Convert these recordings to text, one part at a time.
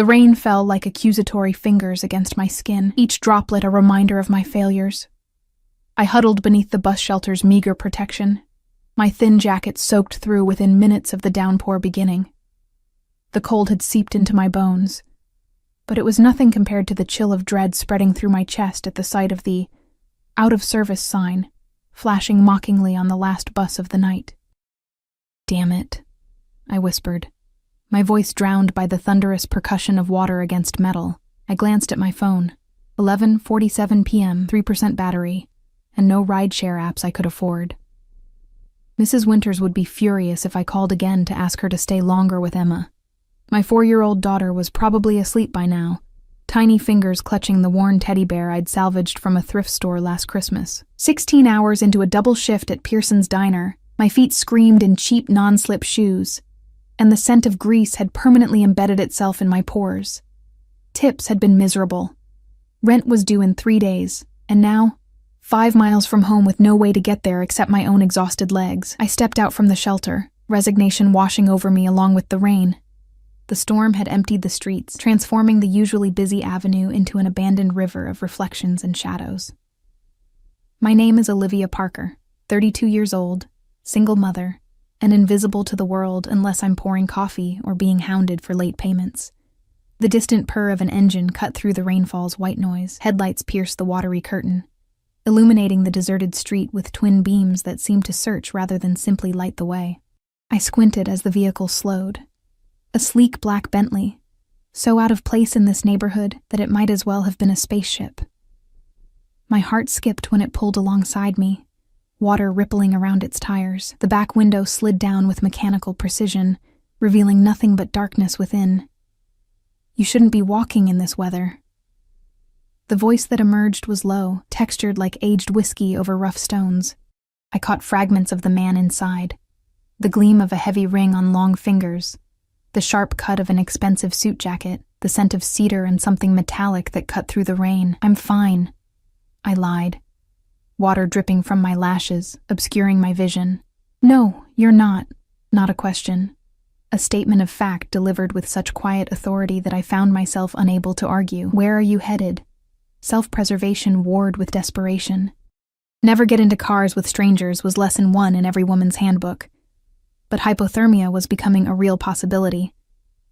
The rain fell like accusatory fingers against my skin, each droplet a reminder of my failures. I huddled beneath the bus shelter's meager protection, my thin jacket soaked through within minutes of the downpour beginning. The cold had seeped into my bones, but it was nothing compared to the chill of dread spreading through my chest at the sight of the out-of-service sign flashing mockingly on the last bus of the night. "Damn it," I whispered, my voice drowned by the thunderous percussion of water against metal. I glanced at my phone. 11:47 p.m., 3% battery, and no rideshare apps I could afford. Mrs. Winters would be furious if I called again to ask her to stay longer with Emma. My 4-year-old daughter was probably asleep by now, tiny fingers clutching the worn teddy bear I'd salvaged from a thrift store last Christmas. 16 hours into a double shift at Pearson's Diner, my feet screamed in cheap non-slip shoes, and the scent of grease had permanently embedded itself in my pores. Tips had been miserable. Rent was due in 3 days, and now, 5 miles from home with no way to get there except my own exhausted legs, I stepped out from the shelter, resignation washing over me along with the rain. The storm had emptied the streets, transforming the usually busy avenue into an abandoned river of reflections and shadows. My name is Olivia Parker, 32 years old, single mother, and invisible to the world unless I'm pouring coffee or being hounded for late payments. The distant purr of an engine cut through the rainfall's white noise. Headlights pierced the watery curtain, illuminating the deserted street with twin beams that seemed to search rather than simply light the way. I squinted as the vehicle slowed. A sleek black Bentley, so out of place in this neighborhood that it might as well have been a spaceship. My heart skipped when it pulled alongside me, water rippling around its tires. The back window slid down with mechanical precision, revealing nothing but darkness within. "You shouldn't be walking in this weather." The voice that emerged was low, textured like aged whiskey over rough stones. I caught fragments of the man inside, the gleam of a heavy ring on long fingers, the sharp cut of an expensive suit jacket, the scent of cedar and something metallic that cut through the rain. "I'm fine," I lied, water dripping from my lashes, obscuring my vision. "No, you're not." Not a question. A statement of fact delivered with such quiet authority that I found myself unable to argue. "Where are you headed?" Self-preservation warred with desperation. Never get into cars with strangers was lesson 1 in every woman's handbook. But hypothermia was becoming a real possibility,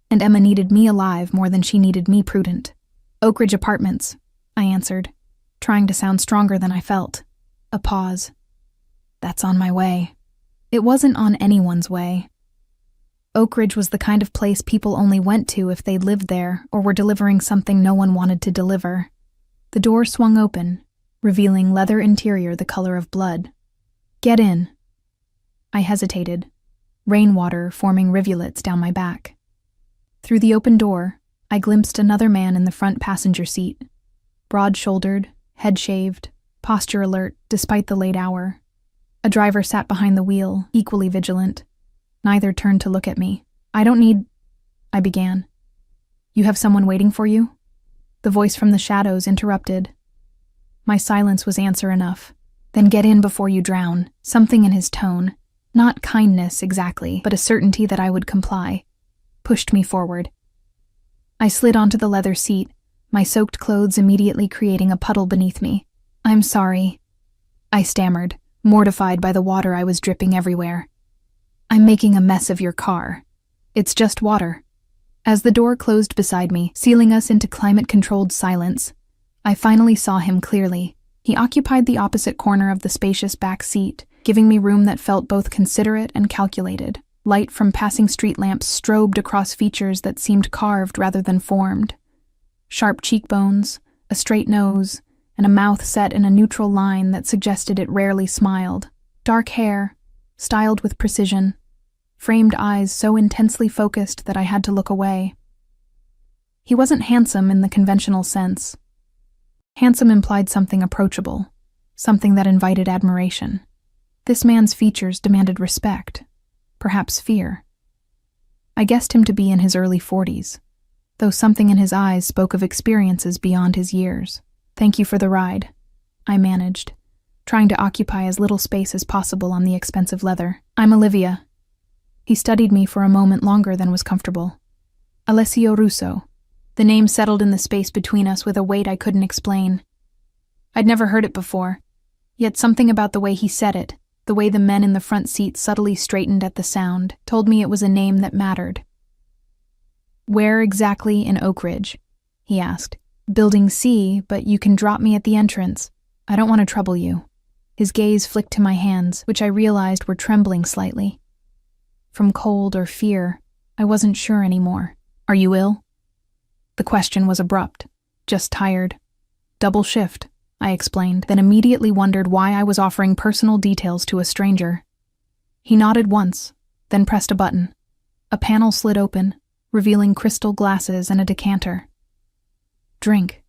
and Emma needed me alive more than she needed me prudent. "Oak Ridge Apartments," I answered, trying to sound stronger than I felt. A pause. "That's on my way." It wasn't on anyone's way. Oak Ridge was the kind of place people only went to if they lived there or were delivering something no one wanted to deliver. The door swung open, revealing leather interior the color of blood. "Get in." I hesitated, rainwater forming rivulets down my back. Through the open door, I glimpsed another man in the front passenger seat, broad-shouldered, head-shaved, posture alert despite the late hour. A driver sat behind the wheel, equally vigilant. Neither turned to look at me. "I don't need—" I began. "You have someone waiting for you?" The voice from the shadows interrupted. My silence was answer enough. "Then get in before you drown." Something in his tone, not kindness exactly, but a certainty that I would comply, pushed me forward. I slid onto the leather seat, my soaked clothes immediately creating a puddle beneath me. "I'm sorry," I stammered, mortified by the water I was dripping everywhere. "I'm making a mess of your car. It's just water." As the door closed beside me, sealing us into climate-controlled silence, I finally saw him clearly. He occupied the opposite corner of the spacious back seat, giving me room that felt both considerate and calculated. Light from passing street lamps strobed across features that seemed carved rather than formed. Sharp cheekbones, a straight nose, and a mouth set in a neutral line that suggested it rarely smiled. Dark hair, styled with precision, framed eyes so intensely focused that I had to look away. He wasn't handsome in the conventional sense. Handsome implied something approachable, something that invited admiration. This man's features demanded respect, perhaps fear. I guessed him to be in his early 40s, though something in his eyes spoke of experiences beyond his years. "Thank you for the ride," I managed, trying to occupy as little space as possible on the expensive leather. "I'm Olivia." He studied me for a moment longer than was comfortable. "Alessio Russo." The name settled in the space between us with a weight I couldn't explain. I'd never heard it before, yet something about the way he said it, the way the men in the front seat subtly straightened at the sound, told me it was a name that mattered. "Where exactly in Oak Ridge?" he asked. "Building C, but you can drop me at the entrance. I don't want to trouble you." His gaze flicked to my hands, which I realized were trembling slightly. From cold or fear, I wasn't sure anymore. "Are you ill?" The question was abrupt. "Just tired. Double shift," I explained, then immediately wondered why I was offering personal details to a stranger. He nodded once, then pressed a button. A panel slid open, revealing crystal glasses and a decanter. "Drink.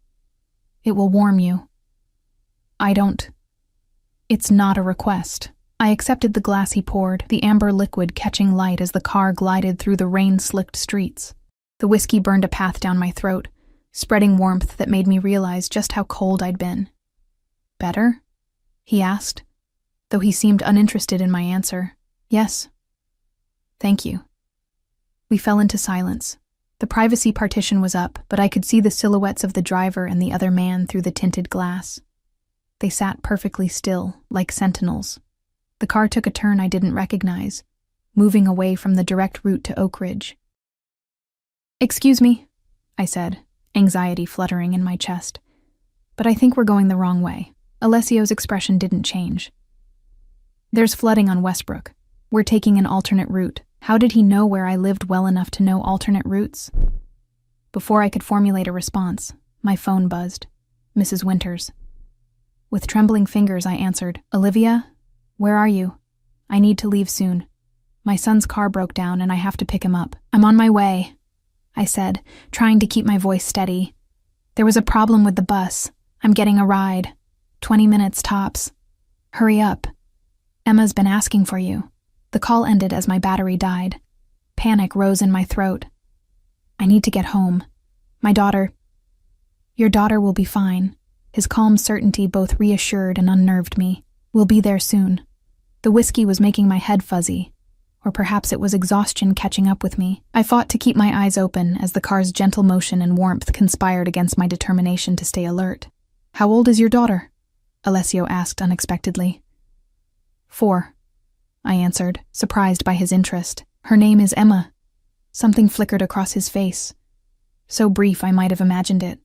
It will warm you." "I don't." "It's not a request." I accepted the glass he poured, the amber liquid catching light as the car glided through the rain-slicked streets. The whiskey burned a path down my throat, spreading warmth that made me realize just how cold I'd been. "Better?" he asked, though he seemed uninterested in my answer. "Yes." "Thank you." We fell into silence. The privacy partition was up, but I could see the silhouettes of the driver and the other man through the tinted glass. They sat perfectly still, like sentinels. The car took a turn I didn't recognize, moving away from the direct route to Oak Ridge. "Excuse me," I said, anxiety fluttering in my chest. "But I think we're going the wrong way." Alessio's expression didn't change. "There's flooding on Westbrook. We're taking an alternate route." How did he know where I lived well enough to know alternate routes? Before I could formulate a response, my phone buzzed. Mrs. Winters. With trembling fingers, I answered, "Olivia, where are you? I need to leave soon. My son's car broke down and I have to pick him up." "I'm on my way," I said, trying to keep my voice steady. "There was a problem with the bus. I'm getting a ride. 20 minutes tops. Hurry up. Emma's been asking for you." The call ended as my battery died. Panic rose in my throat. "I need to get home. My daughter—" "Your daughter will be fine." His calm certainty both reassured and unnerved me. "We'll be there soon." The whiskey was making my head fuzzy, or perhaps it was exhaustion catching up with me. I fought to keep my eyes open as the car's gentle motion and warmth conspired against my determination to stay alert. "How old is your daughter?" Alessio asked unexpectedly. 4. I answered, surprised by his interest. "Her name is Emma." Something flickered across his face. So brief I might have imagined it.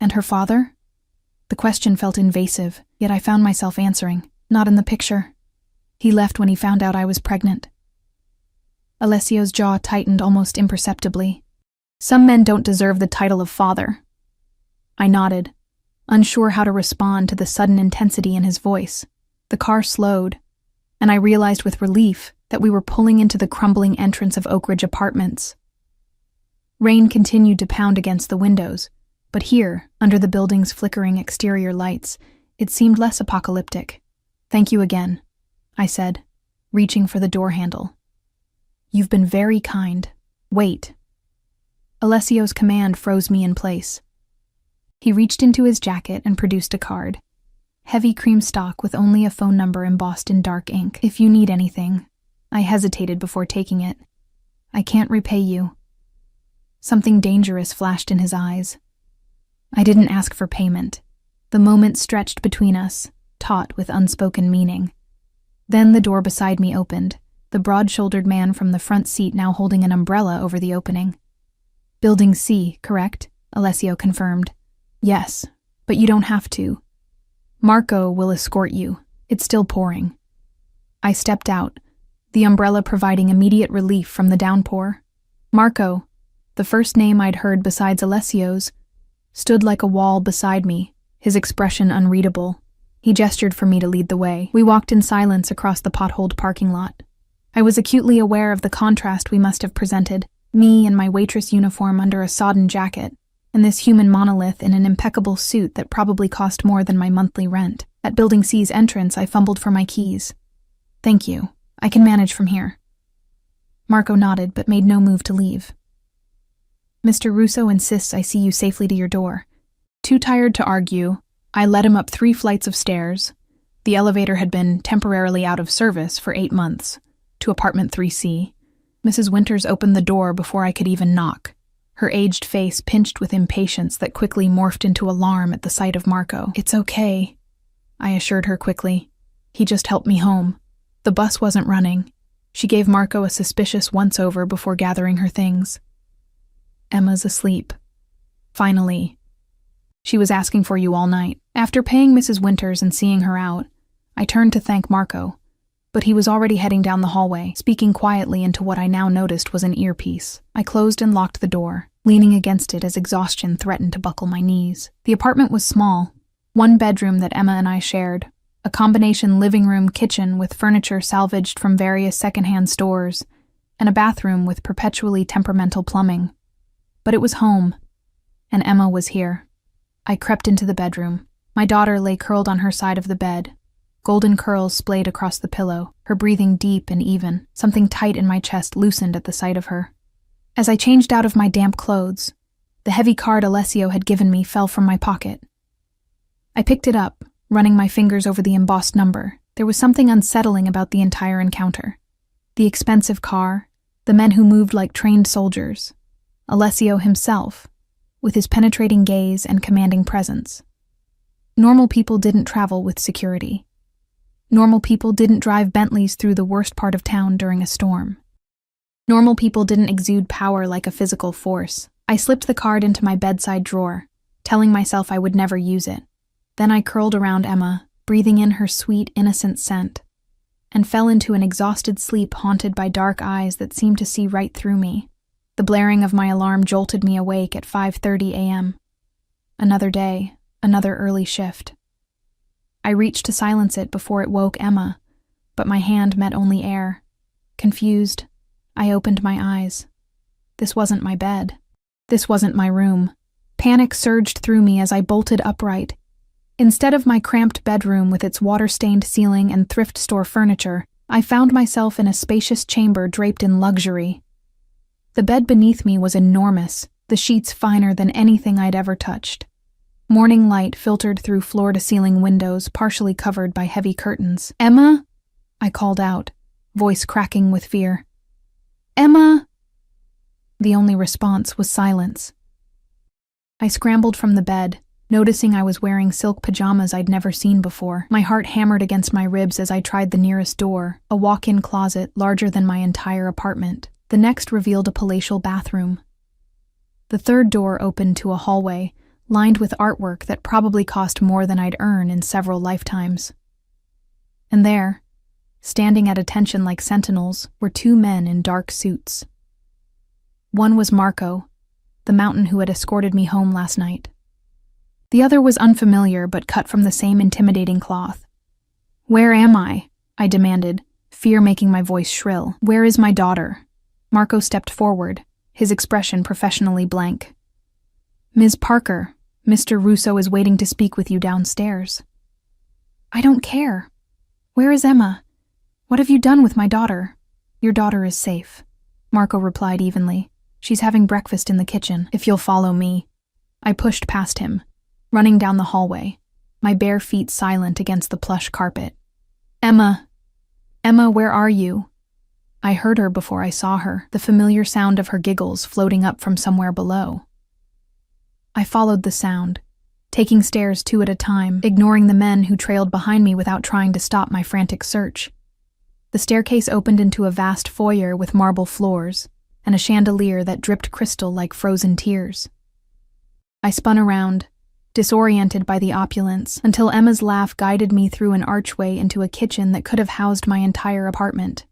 "And her father?" The question felt invasive, yet I found myself answering, "Not in the picture. He left when he found out I was pregnant." Alessio's jaw tightened almost imperceptibly. "Some men don't deserve the title of father." I nodded, unsure how to respond to the sudden intensity in his voice. The car slowed, and I realized with relief that we were pulling into the crumbling entrance of Oak Ridge Apartments. Rain continued to pound against the windows, but here, under the building's flickering exterior lights, it seemed less apocalyptic. "Thank you again," I said, reaching for the door handle. "You've been very kind. Wait." Alessio's command froze me in place. He reached into his jacket and produced a card. Heavy cream stock with only a phone number embossed in dark ink. "If you need anything." I hesitated before taking it. "I can't repay you." Something dangerous flashed in his eyes. I didn't ask for payment. The moment stretched between us, taut with unspoken meaning. Then the door beside me opened, the broad-shouldered man from the front seat now holding an umbrella over the opening. "Building C, correct?" Alessio confirmed. "Yes, but you don't have to. Marco will escort you. It's still pouring." I stepped out, the umbrella providing immediate relief from the downpour. Marco, the first name I'd heard besides Alessio's, stood like a wall beside me, his expression unreadable. He gestured for me to lead the way. We walked in silence across the potholed parking lot. I was acutely aware of the contrast we must have presented, me in my waitress uniform under a sodden jacket, and this human monolith in an impeccable suit that probably cost more than my monthly rent. At Building C's entrance, I fumbled for my keys. "Thank you. I can manage from here." Marco nodded, but made no move to leave. "Mr. Russo insists I see you safely to your door." Too tired to argue, I led him up 3 flights of stairs. The elevator had been temporarily out of service for 8 months, to apartment 3C. Mrs. Winters opened the door before I could even knock. her aged face pinched with impatience that quickly morphed into alarm at the sight of Marco. "It's okay," I assured her quickly. "He just helped me home. The bus wasn't running." She gave Marco a suspicious once-over before gathering her things. "Emma's asleep. Finally. She was asking for you all night." After paying Mrs. Winters and seeing her out, I turned to thank Marco, but he was already heading down the hallway, speaking quietly into what I now noticed was an earpiece. I closed and locked the door, leaning against it as exhaustion threatened to buckle my knees. The apartment was small, one bedroom that Emma and I shared, a combination living room kitchen with furniture salvaged from various secondhand stores, and a bathroom with perpetually temperamental plumbing. But it was home, and Emma was here. I crept into the bedroom. My daughter lay curled on her side of the bed, golden curls splayed across the pillow, her breathing deep and even. Something tight in my chest loosened at the sight of her. As I changed out of my damp clothes, the heavy card Alessio had given me fell from my pocket. I picked it up, running my fingers over the embossed number. There was something unsettling about the entire encounter. The expensive car, the men who moved like trained soldiers, Alessio himself, with his penetrating gaze and commanding presence. Normal people didn't travel with security. Normal people didn't drive Bentleys through the worst part of town during a storm. Normal people didn't exude power like a physical force. I slipped the card into my bedside drawer, telling myself I would never use it. Then I curled around Emma, breathing in her sweet, innocent scent, and fell into an exhausted sleep haunted by dark eyes that seemed to see right through me. The blaring of my alarm jolted me awake at 5:30 a.m. Another day, another early shift. I reached to silence it before it woke Emma, but my hand met only air. Confused, I opened my eyes. This wasn't my bed. This wasn't my room. Panic surged through me as I bolted upright. Instead of my cramped bedroom with its water-stained ceiling and thrift store furniture, I found myself in a spacious chamber draped in luxury. The bed beneath me was enormous, the sheets finer than anything I'd ever touched. Morning light filtered through floor-to-ceiling windows, partially covered by heavy curtains. "Emma?" I called out, voice cracking with fear. "Emma?" The only response was silence. I scrambled from the bed, noticing I was wearing silk pajamas I'd never seen before. My heart hammered against my ribs as I tried the nearest door, a walk-in closet larger than my entire apartment. The next revealed a palatial bathroom. The third door opened to a hallway, lined with artwork that probably cost more than I'd earn in several lifetimes. And there, standing at attention like sentinels, were two men in dark suits. One was Marco, the mountain who had escorted me home last night. The other was unfamiliar but cut from the same intimidating cloth. "Where am I?" I demanded, fear making my voice shrill. "Where is my daughter?" Marco stepped forward, his expression professionally blank. "Ms. Parker, Mr. Russo is waiting to speak with you downstairs." "I don't care. Where is Emma? What have you done with my daughter?" "Your daughter is safe," Marco replied evenly. "She's having breakfast in the kitchen, if you'll follow me." I pushed past him, running down the hallway, my bare feet silent against the plush carpet. Emma, where are you?" I heard her before I saw her, the familiar sound of her giggles floating up from somewhere below. I followed the sound, taking stairs two at a time, ignoring the men who trailed behind me without trying to stop my frantic search. The staircase opened into a vast foyer with marble floors and a chandelier that dripped crystal like frozen tears. I spun around, disoriented by the opulence, until Emma's laugh guided me through an archway into a kitchen that could have housed my entire apartment.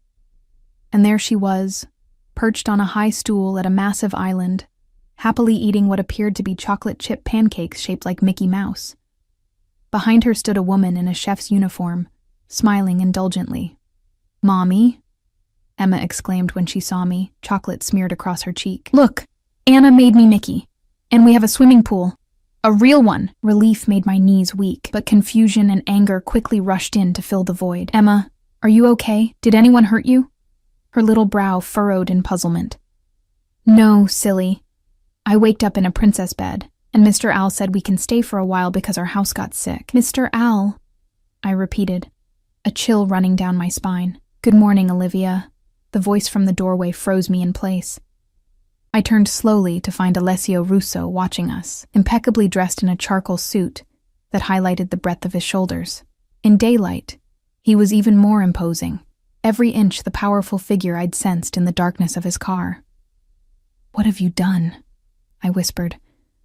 And there she was, perched on a high stool at a massive island, happily eating what appeared to be chocolate chip pancakes shaped like Mickey Mouse. Behind her stood a woman in a chef's uniform, smiling indulgently. "Mommy?" Emma exclaimed when she saw me, chocolate smeared across her cheek. "Look, Anna made me Mickey, and we have a swimming pool. A real one." Relief made my knees weak, but confusion and anger quickly rushed in to fill the void. "Emma, are you okay? Did anyone hurt you?" Her little brow furrowed in puzzlement. "No, silly. I waked up in a princess bed, and Mr. Al said we can stay for a while because our house got sick." "Mr. Al," I repeated, a chill running down my spine. "Good morning, Olivia." The voice from the doorway froze me in place. I turned slowly to find Alessio Russo watching us, impeccably dressed in a charcoal suit that highlighted the breadth of his shoulders. In daylight, he was even more imposing, every inch the powerful figure I'd sensed in the darkness of his car. "What have you done?" I whispered,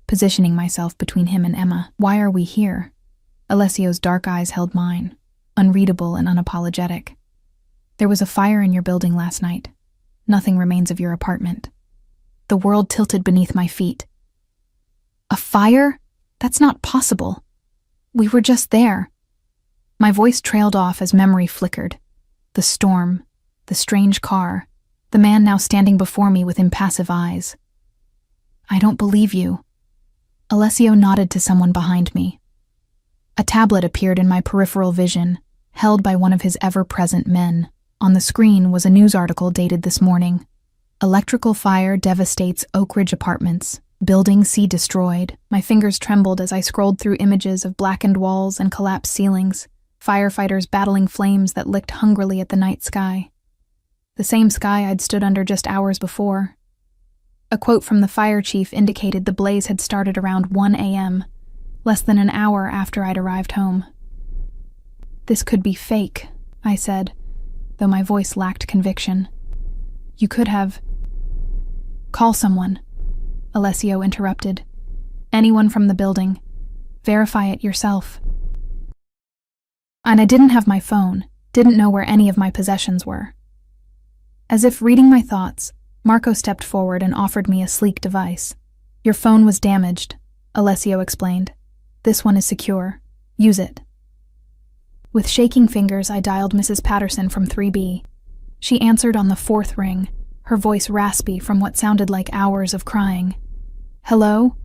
positioning myself between him and Emma. "Why are we here?" Alessio's dark eyes held mine, unreadable and unapologetic. "There was a fire in your building last night. Nothing remains of your apartment." The world tilted beneath my feet. "A fire? That's not possible. We were just there." My voice trailed off as memory flickered. The storm, the strange car, the man now standing before me with impassive eyes. "I don't believe you." Alessio nodded to someone behind me. A tablet appeared in my peripheral vision, held by one of his ever-present men. On the screen was a news article dated this morning. "Electrical fire devastates Oak Ridge apartments. Building C destroyed." My fingers trembled as I scrolled through images of blackened walls and collapsed ceilings, firefighters battling flames that licked hungrily at the night sky. The same sky I'd stood under just hours before. A quote from the fire chief indicated the blaze had started around 1 a.m., less than an hour after I'd arrived home. "This could be fake," I said, though my voice lacked conviction. "You could have—" "Call someone," Alessio interrupted. "Anyone from the building. Verify it yourself." And I didn't have my phone, didn't know where any of my possessions were. As if reading my thoughts, Marco stepped forward and offered me a sleek device. "Your phone was damaged," Alessio explained. "This one is secure. Use it." With shaking fingers, I dialed Mrs. Patterson from 3B. She answered on the 4th ring, her voice raspy from what sounded like hours of crying. "Hello?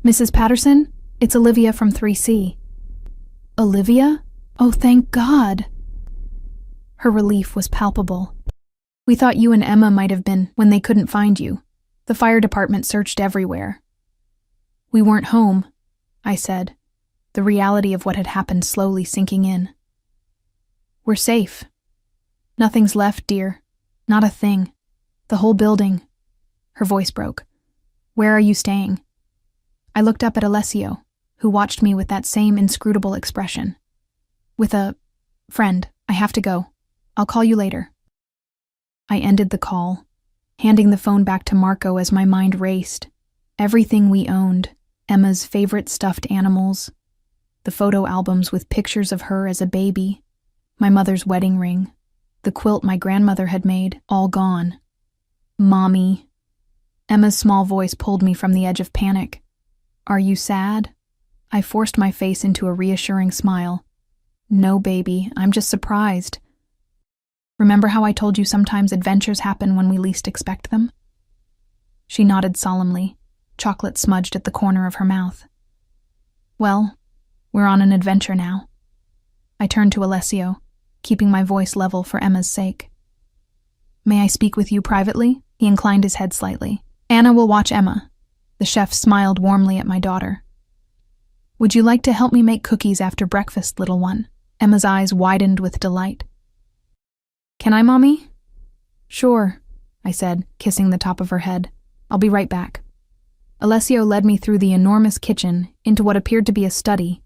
Mrs. Patterson? It's Olivia from 3C. "Olivia? Oh, thank God!" Her relief was palpable. "We thought you and Emma might have been when they couldn't find you. The fire department searched everywhere." "We weren't home," I said, the reality of what had happened slowly sinking in. "We're safe. Nothing's left, dear. Not a thing. The whole building." Her voice broke. "Where are you staying?" I looked up at Alessio, who watched me with that same inscrutable expression. "With a friend. I have to go. I'll call you later." I ended the call, handing the phone back to Marco as my mind raced. Everything we owned, Emma's favorite stuffed animals, the photo albums with pictures of her as a baby, my mother's wedding ring, the quilt my grandmother had made, all gone. "Mommy." Emma's small voice pulled me from the edge of panic. "Are you sad?" I forced my face into a reassuring smile. "No, baby, I'm just surprised. Remember how I told you sometimes adventures happen when we least expect them?" She nodded solemnly, chocolate smudged at the corner of her mouth. "Well, we're on an adventure now." I turned to Alessio, keeping my voice level for Emma's sake. "May I speak with you privately?" He inclined his head slightly. "Anna will watch Emma." The chef smiled warmly at my daughter. "Would you like to help me make cookies after breakfast, little one?" Emma's eyes widened with delight. "Can I, Mommy?" "Sure," I said, kissing the top of her head. "I'll be right back." Alessio led me through the enormous kitchen into what appeared to be a study.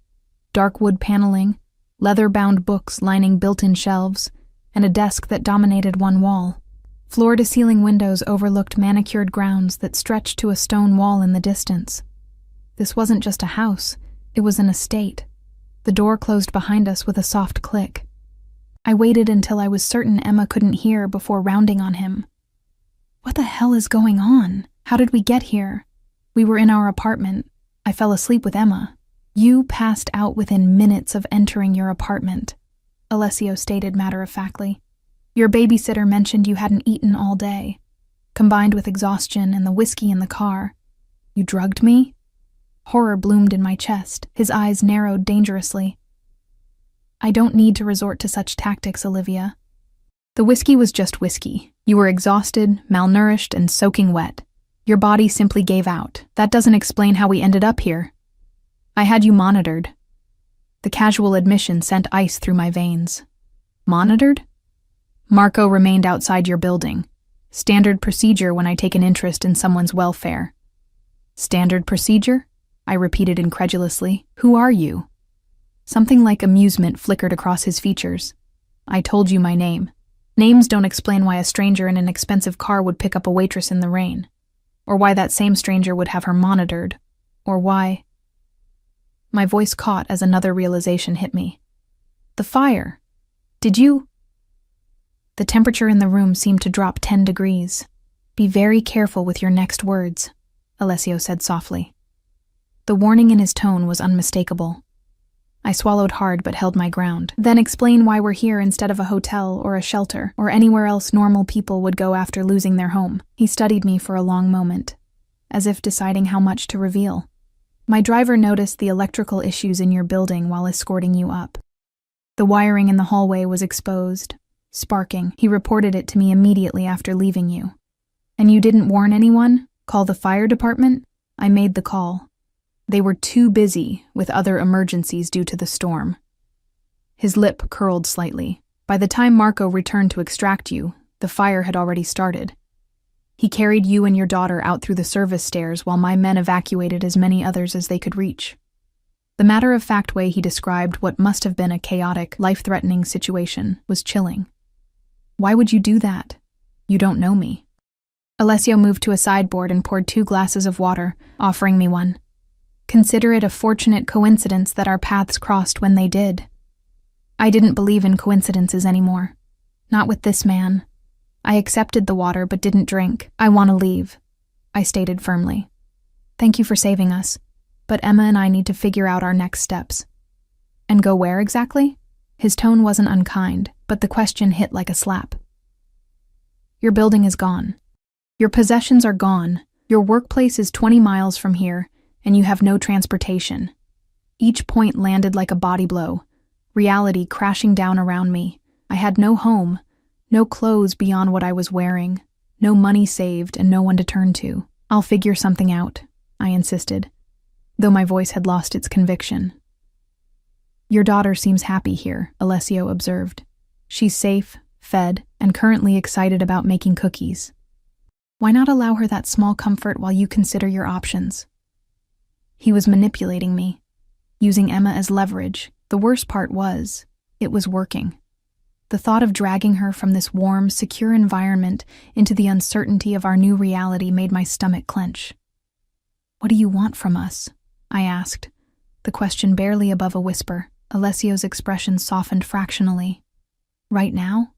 Dark wood paneling, leather-bound books lining built-in shelves, and a desk that dominated one wall. Floor-to-ceiling windows overlooked manicured grounds that stretched to a stone wall in the distance. This wasn't just a house, it was an estate. The door closed behind us with a soft click. I waited until I was certain Emma couldn't hear before rounding on him. "What the hell is going on? How did we get here?" "We were in our apartment. I fell asleep with Emma." "You passed out within minutes of entering your apartment," Alessio stated matter-of-factly. "Your babysitter mentioned you hadn't eaten all day, combined with exhaustion and the whiskey in the car. You drugged me?" Horror bloomed in my chest, his eyes narrowed dangerously. "I don't need to resort to such tactics, Olivia. The whiskey was just whiskey. You were exhausted, malnourished, and soaking wet. Your body simply gave out. That doesn't explain how we ended up here. I had you monitored." The casual admission sent ice through my veins. "Monitored?" "Marco remained outside your building. Standard procedure when I take an interest in someone's welfare. Standard procedure? I repeated incredulously. Who are you? Something like amusement flickered across his features. I told you my name. Names don't explain why a stranger in an expensive car would pick up a waitress in the rain, or why that same stranger would have her monitored, or why... My voice caught as another realization hit me. The fire. Did you... The temperature in the room seemed to drop 10 degrees. Be very careful with your next words, Alessio said softly. The warning in his tone was unmistakable. I swallowed hard but held my ground. Then explain why we're here instead of a hotel or a shelter or anywhere else normal people would go after losing their home. He studied me for a long moment, as if deciding how much to reveal. My driver noticed the electrical issues in your building while escorting you up. The wiring in the hallway was exposed, sparking. He reported it to me immediately after leaving you. And you didn't warn anyone? Call the fire department? I made the call. They were too busy with other emergencies due to the storm. His lip curled slightly. By the time Marco returned to extract you, the fire had already started. He carried you and your daughter out through the service stairs while my men evacuated as many others as they could reach. The matter-of-fact way he described what must have been a chaotic, life-threatening situation was chilling. Why would you do that? You don't know me. Alessio moved to a sideboard and poured 2 glasses of water, offering me one. Consider it a fortunate coincidence that our paths crossed when they did. I didn't believe in coincidences anymore. Not with this man. I accepted the water but didn't drink. I want to leave, I stated firmly. Thank you for saving us, but Emma and I need to figure out our next steps. And go where exactly? His tone wasn't unkind, but the question hit like a slap. Your building is gone. Your possessions are gone. Your workplace is 20 miles from here, and you have no transportation. Each point landed like a body blow, reality crashing down around me. I had no home, no clothes beyond what I was wearing, no money saved, and no one to turn to. I'll figure something out, I insisted, though my voice had lost its conviction. Your daughter seems happy here, Alessio observed. She's safe, fed, and currently excited about making cookies. Why not allow her that small comfort while you consider your options? He was manipulating me, using Emma as leverage. The worst part was, it was working. The thought of dragging her from this warm, secure environment into the uncertainty of our new reality made my stomach clench. What do you want from us? I asked, the question barely above a whisper. Alessio's expression softened fractionally. Right now?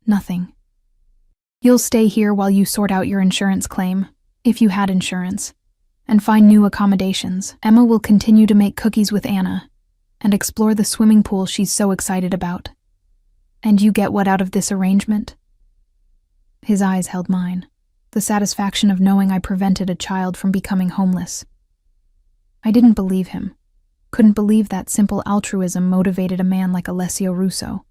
Nothing. You'll stay here while you sort out your insurance claim, if you had insurance, and find new accommodations. Emma will continue to make cookies with Anna and explore the swimming pool she's so excited about. And you get what out of this arrangement? His eyes held mine, the satisfaction of knowing I prevented a child from becoming homeless. I didn't believe him. Couldn't believe that simple altruism motivated a man like Alessio Russo.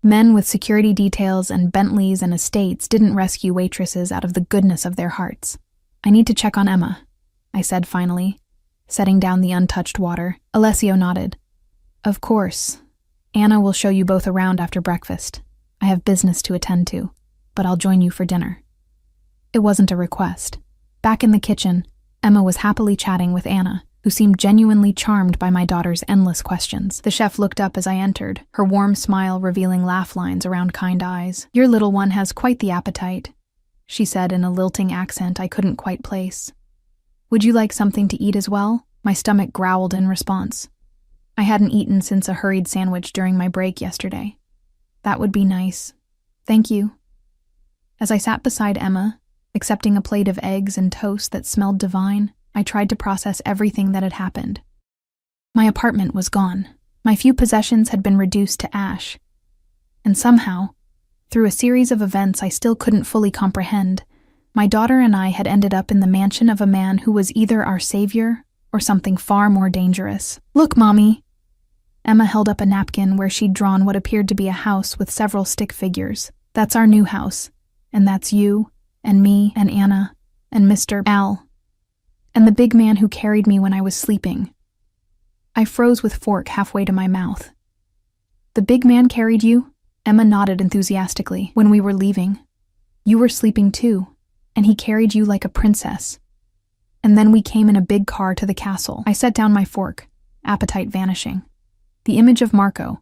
Men with security details and Bentleys and estates didn't rescue waitresses out of the goodness of their hearts. I need to check on Emma, I said finally, setting down the untouched water. Alessio nodded. Of course. Anna will show you both around after breakfast. I have business to attend to, but I'll join you for dinner. It wasn't a request. Back in the kitchen, Emma was happily chatting with Anna, who seemed genuinely charmed by my daughter's endless questions. The chef looked up as I entered, her warm smile revealing laugh lines around kind eyes. Your little one has quite the appetite, she said in a lilting accent I couldn't quite place. Would you like something to eat as well? My stomach growled in response. I hadn't eaten since a hurried sandwich during my break yesterday. That would be nice. Thank you. As I sat beside Emma, accepting a plate of eggs and toast that smelled divine, I tried to process everything that had happened. My apartment was gone. My few possessions had been reduced to ash. And somehow, through a series of events I still couldn't fully comprehend, my daughter and I had ended up in the mansion of a man who was either our savior or something far more dangerous. Look, Mommy. Emma held up a napkin where she'd drawn what appeared to be a house with several stick figures. That's our new house. And that's you, and me, and Anna, and Mr. Al, and the big man who carried me when I was sleeping. I froze with fork halfway to my mouth. The big man carried you? Emma nodded enthusiastically. When we were leaving. You were sleeping too, and he carried you like a princess. And then we came in a big car to the castle. I set down my fork, appetite vanishing. The image of Marco,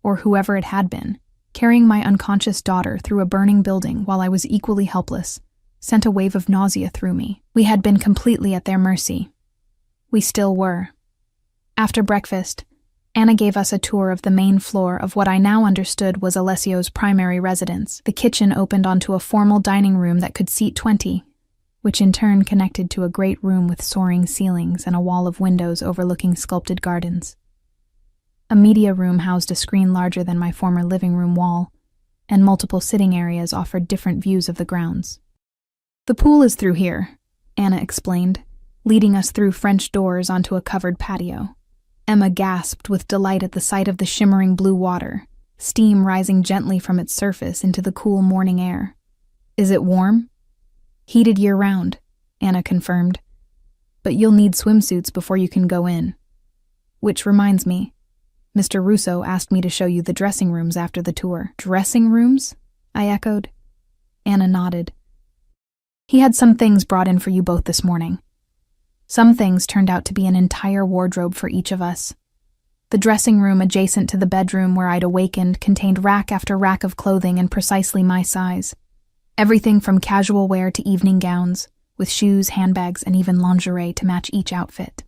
or whoever it had been, carrying my unconscious daughter through a burning building while I was equally helpless, sent a wave of nausea through me. We had been completely at their mercy. We still were. After breakfast, Anna gave us a tour of the main floor of what I now understood was Alessio's primary residence. The kitchen opened onto a formal dining room that could seat 20, which in turn connected to a great room with soaring ceilings and a wall of windows overlooking sculpted gardens. A media room housed a screen larger than my former living room wall, and multiple sitting areas offered different views of the grounds. The pool is through here, Anna explained, leading us through French doors onto a covered patio. Emma gasped with delight at the sight of the shimmering blue water, steam rising gently from its surface into the cool morning air. Is it warm? Heated year-round, Anna confirmed. But you'll need swimsuits before you can go in. Which reminds me, Mr. Russo asked me to show you the dressing rooms after the tour. Dressing rooms? I echoed. Anna nodded. He had some things brought in for you both this morning. Some things turned out to be an entire wardrobe for each of us. The dressing room adjacent to the bedroom where I'd awakened contained rack after rack of clothing in precisely my size. Everything from casual wear to evening gowns, with shoes, handbags, and even lingerie to match each outfit.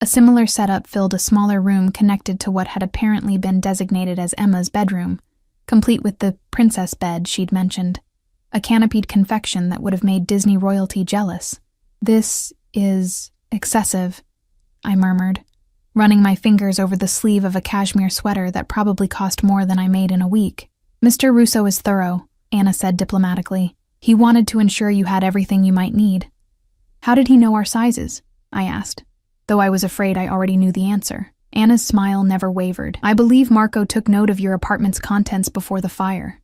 A similar setup filled a smaller room connected to what had apparently been designated as Emma's bedroom, complete with the princess bed she'd mentioned, a canopied confection that would have made Disney royalty jealous. This is excessive, I murmured, running my fingers over the sleeve of a cashmere sweater that probably cost more than I made in a week. Mr. Russo is thorough, Anna said diplomatically. He wanted to ensure you had everything you might need. How did he know our sizes? I asked, though I was afraid I already knew the answer. Anna's smile never wavered. I believe Marco took note of your apartment's contents before the fire.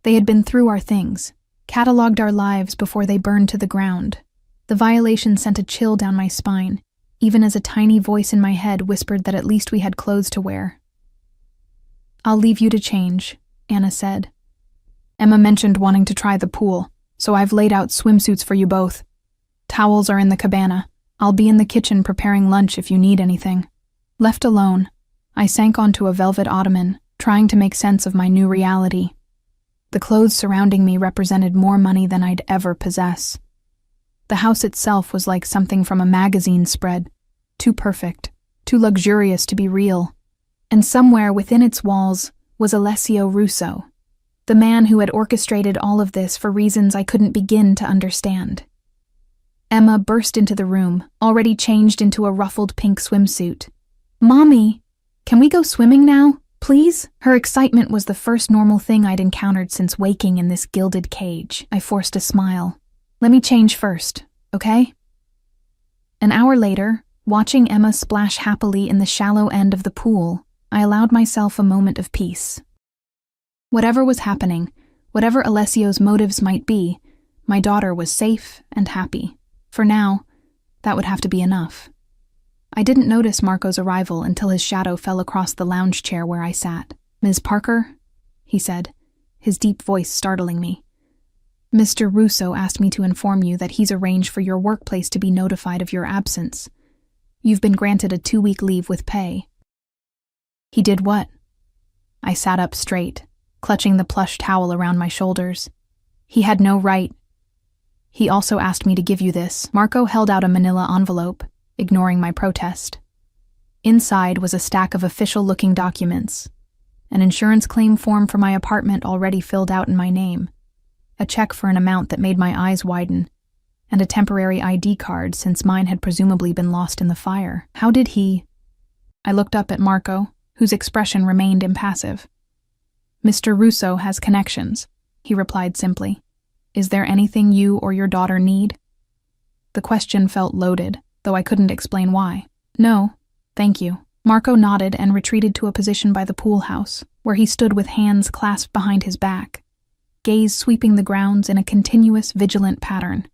They had been through our things, catalogued our lives before they burned to the ground. The violation sent a chill down my spine, even as a tiny voice in my head whispered that at least we had clothes to wear. I'll leave you to change, Anna said. Emma mentioned wanting to try the pool, so I've laid out swimsuits for you both. Towels are in the cabana. I'll be in the kitchen preparing lunch if you need anything. Left alone, I sank onto a velvet ottoman, trying to make sense of my new reality. The clothes surrounding me represented more money than I'd ever possess. The house itself was like something from a magazine spread, too perfect, too luxurious to be real. And somewhere within its walls was Alessio Russo, the man who had orchestrated all of this for reasons I couldn't begin to understand. Emma burst into the room, already changed into a ruffled pink swimsuit. Mommy, can we go swimming now, please? Her excitement was the first normal thing I'd encountered since waking in this gilded cage. I forced a smile. Let me change first, okay? An hour later, watching Emma splash happily in the shallow end of the pool, I allowed myself a moment of peace. Whatever was happening, whatever Alessio's motives might be, my daughter was safe and happy. For now, that would have to be enough. I didn't notice Marco's arrival until his shadow fell across the lounge chair where I sat. Ms. Parker, he said, his deep voice startling me. Mr. Russo asked me to inform you that he's arranged for your workplace to be notified of your absence. You've been granted a 2-week leave with pay. He did what? I sat up straight, clutching the plush towel around my shoulders. He had no right. He also asked me to give you this. Marco held out a manila envelope, ignoring my protest. Inside was a stack of official-looking documents, an insurance claim form for my apartment already filled out in my name, a check for an amount that made my eyes widen, and a temporary ID card since mine had presumably been lost in the fire. How did he... I looked up at Marco, whose expression remained impassive. Mr. Russo has connections, he replied simply. Is there anything you or your daughter need? The question felt loaded, though I couldn't explain why. No, thank you. Marco nodded and retreated to a position by the pool house, where he stood with hands clasped behind his back, gaze sweeping the grounds in a continuous, vigilant pattern.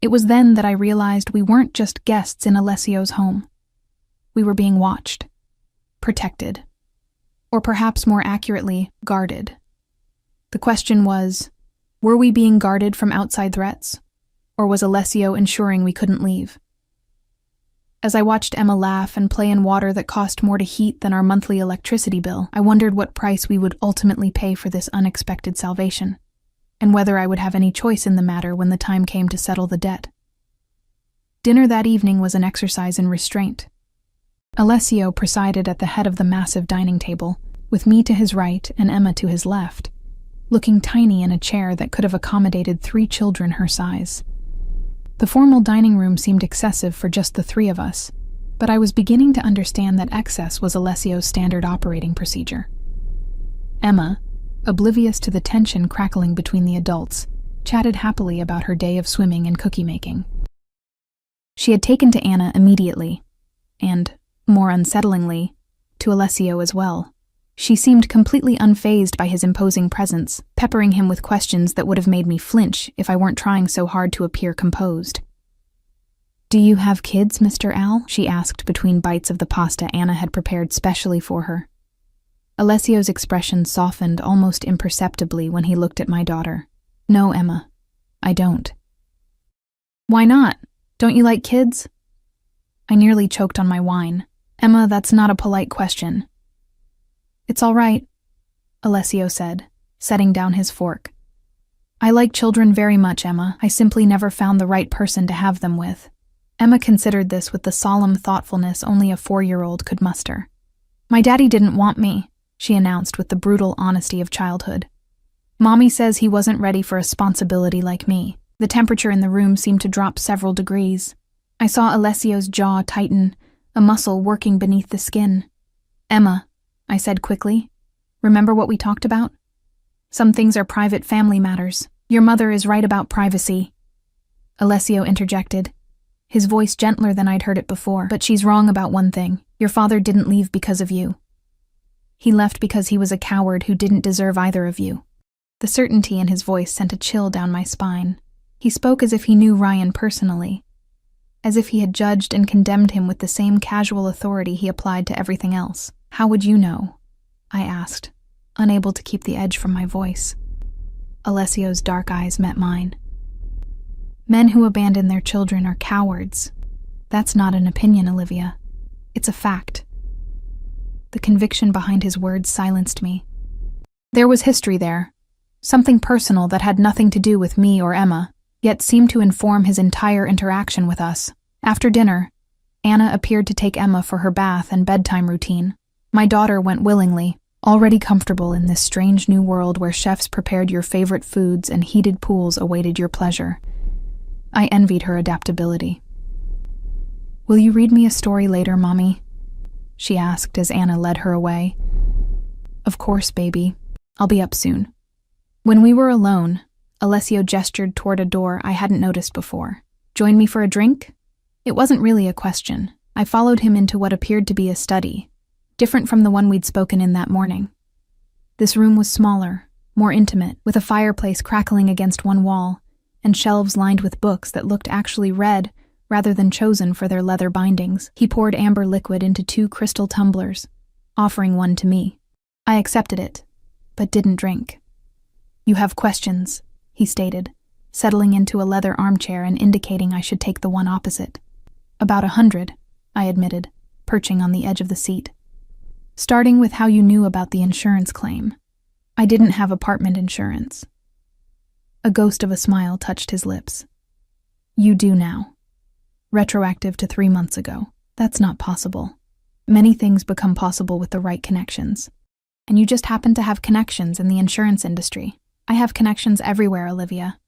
It was then that I realized we weren't just guests in Alessio's home. We were being watched, protected, or perhaps more accurately, guarded. The question was, Were we being guarded from outside threats? Or was Alessio ensuring we couldn't leave? As I watched Emma laugh and play in water that cost more to heat than our monthly electricity bill, I wondered what price we would ultimately pay for this unexpected salvation, and whether I would have any choice in the matter when the time came to settle the debt. Dinner that evening was an exercise in restraint. Alessio presided at the head of the massive dining table, with me to his right and Emma to his left, looking tiny in a chair that could have accommodated 3 children her size. The formal dining room seemed excessive for just the 3 of us, but I was beginning to understand that excess was Alessio's standard operating procedure. Emma, oblivious to the tension crackling between the adults, chatted happily about her day of swimming and cookie making. She had taken to Anna immediately, and, more unsettlingly, to Alessio as well. She seemed completely unfazed by his imposing presence, peppering him with questions that would have made me flinch if I weren't trying so hard to appear composed. "Do you have kids, Mr. Al?" she asked between bites of the pasta Anna had prepared specially for her. Alessio's expression softened almost imperceptibly when he looked at my daughter. "No, Emma, I don't." "Why not? Don't you like kids?" I nearly choked on my wine. "Emma, that's not a polite question." "It's all right," Alessio said, setting down his fork. "I like children very much, Emma. I simply never found the right person to have them with." Emma considered this with the solemn thoughtfulness only a 4-year-old could muster. "My daddy didn't want me," she announced with the brutal honesty of childhood. "Mommy says he wasn't ready for a responsibility like me." The temperature in the room seemed to drop several degrees. I saw Alessio's jaw tighten, a muscle working beneath the skin. "Emma," I said quickly, "remember what we talked about? Some things are private family matters. Your mother is right about privacy." Alessio interjected, his voice gentler than I'd heard it before. "But she's wrong about one thing. Your father didn't leave because of you. He left because he was a coward who didn't deserve either of you." The certainty in his voice sent a chill down my spine. He spoke as if he knew Ryan personally, as if he had judged and condemned him with the same casual authority he applied to everything else. "How would you know?" I asked, unable to keep the edge from my voice. Alessio's dark eyes met mine. "Men who abandon their children are cowards. That's not an opinion, Olivia. It's a fact." The conviction behind his words silenced me. There was history there, something personal that had nothing to do with me or Emma, yet seemed to inform his entire interaction with us. After dinner, Anna appeared to take Emma for her bath and bedtime routine. My daughter went willingly, already comfortable in this strange new world where chefs prepared your favorite foods and heated pools awaited your pleasure. I envied her adaptability. "Will you read me a story later, Mommy?" she asked as Anna led her away. "Of course, baby. I'll be up soon." When we were alone, Alessio gestured toward a door I hadn't noticed before. "Join me for a drink?" It wasn't really a question. I followed him into what appeared to be a study, different from the one we'd spoken in that morning. This room was smaller, more intimate, with a fireplace crackling against one wall, and shelves lined with books that looked actually read rather than chosen for their leather bindings. He poured amber liquid into 2 crystal tumblers, offering one to me. I accepted it, but didn't drink. "You have questions," he stated, settling into a leather armchair and indicating I should take the one opposite. "About 100, I admitted, perching on the edge of the seat. "Starting with how you knew about the insurance claim. I didn't have apartment insurance." A ghost of a smile touched his lips. "You do now. Retroactive to 3 months ago. That's not possible. Many things become possible with the right connections. And you just happen to have connections in the insurance industry. I have connections everywhere, Olivia."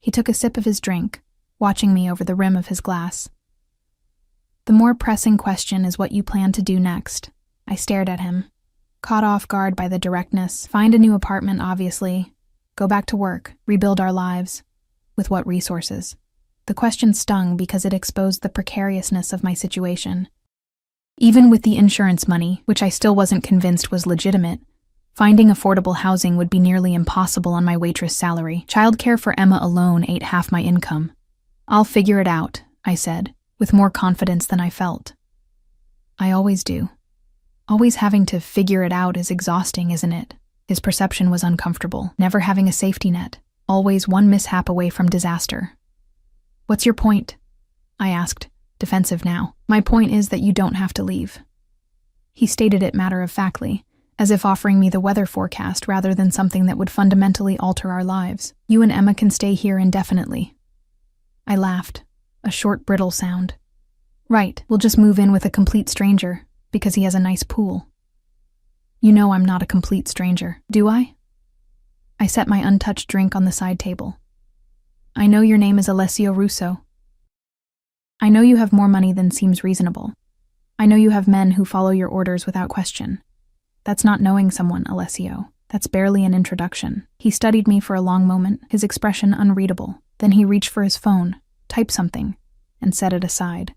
He took a sip of his drink, watching me over the rim of his glass. "The more pressing question is what you plan to do next." I stared at him, caught off guard by the directness. "Find a new apartment, obviously. Go back to work, rebuild our lives. With what resources?" The question stung because it exposed the precariousness of my situation. Even with the insurance money, which I still wasn't convinced was legitimate, finding affordable housing would be nearly impossible on my waitress salary. Childcare for Emma alone ate half my income. "I'll figure it out," I said, with more confidence than I felt. "I always do. Always having to figure it out is exhausting, isn't it?" His perception was uncomfortable, never having a safety net. always one mishap away from disaster. What's your point? I asked, defensive now. My point is that you don't have to leave. He stated it matter-of-factly, as if offering me the weather forecast rather than something that would fundamentally alter our lives. You and Emma can stay here indefinitely. I laughed, a short, brittle sound. Right, we'll just move in with a complete stranger, because he has a nice pool. You know I'm not a complete stranger, do I? I set my untouched drink on the side table. I know your name is Alessio Russo. I know you have more money than seems reasonable. I know you have men who follow your orders without question. That's not knowing someone, Alessio. That's barely an introduction. He studied me for a long moment, his expression unreadable. Then he reached for his phone, typed something, and set it aside.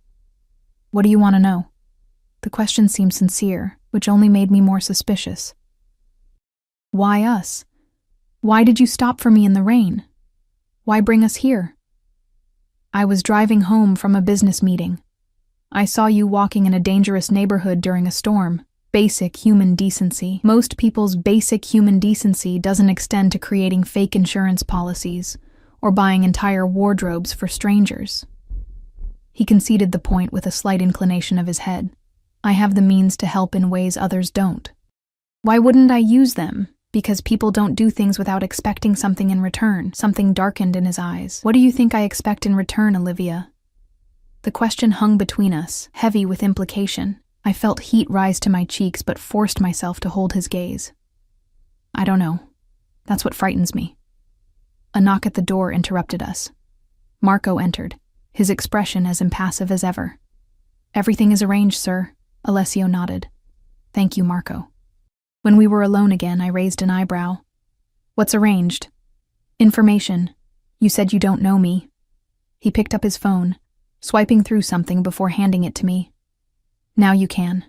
What do you want to know? The question seemed sincere, which only made me more suspicious. Why us? Why did you stop for me in the rain? Why bring us here? I was driving home from a business meeting. I saw you walking in a dangerous neighborhood during a storm. Basic human decency. Most people's basic human decency doesn't extend to creating fake insurance policies or buying entire wardrobes for strangers. He conceded the point with a slight inclination of his head. I have the means to help in ways others don't. Why wouldn't I use them? Because people don't do things without expecting something in return. Something darkened in his eyes. What do you think I expect in return, Olivia? The question hung between us, heavy with implication. I felt heat rise to my cheeks but forced myself to hold his gaze. I don't know. That's what frightens me. A knock at the door interrupted us. Marco entered, his expression as impassive as ever. Everything is arranged, sir, Alessio nodded. Thank you, Marco. When we were alone again, I raised an eyebrow. What's arranged? Information. You said you don't know me. He picked up his phone, swiping through something before handing it to me. Now you can.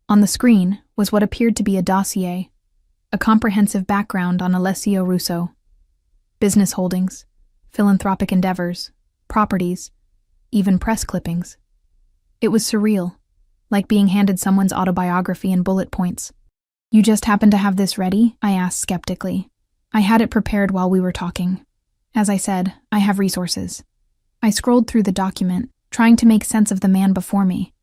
On the screen was what appeared to be a dossier, a comprehensive background on Alessio Russo. Business holdings, philanthropic endeavors, properties, even press clippings. It was surreal, like being handed someone's autobiography in bullet points. You just happen to have this ready? I asked skeptically. I had it prepared while we were talking. As I said, I have resources. I scrolled through the document, trying to make sense of the man before me.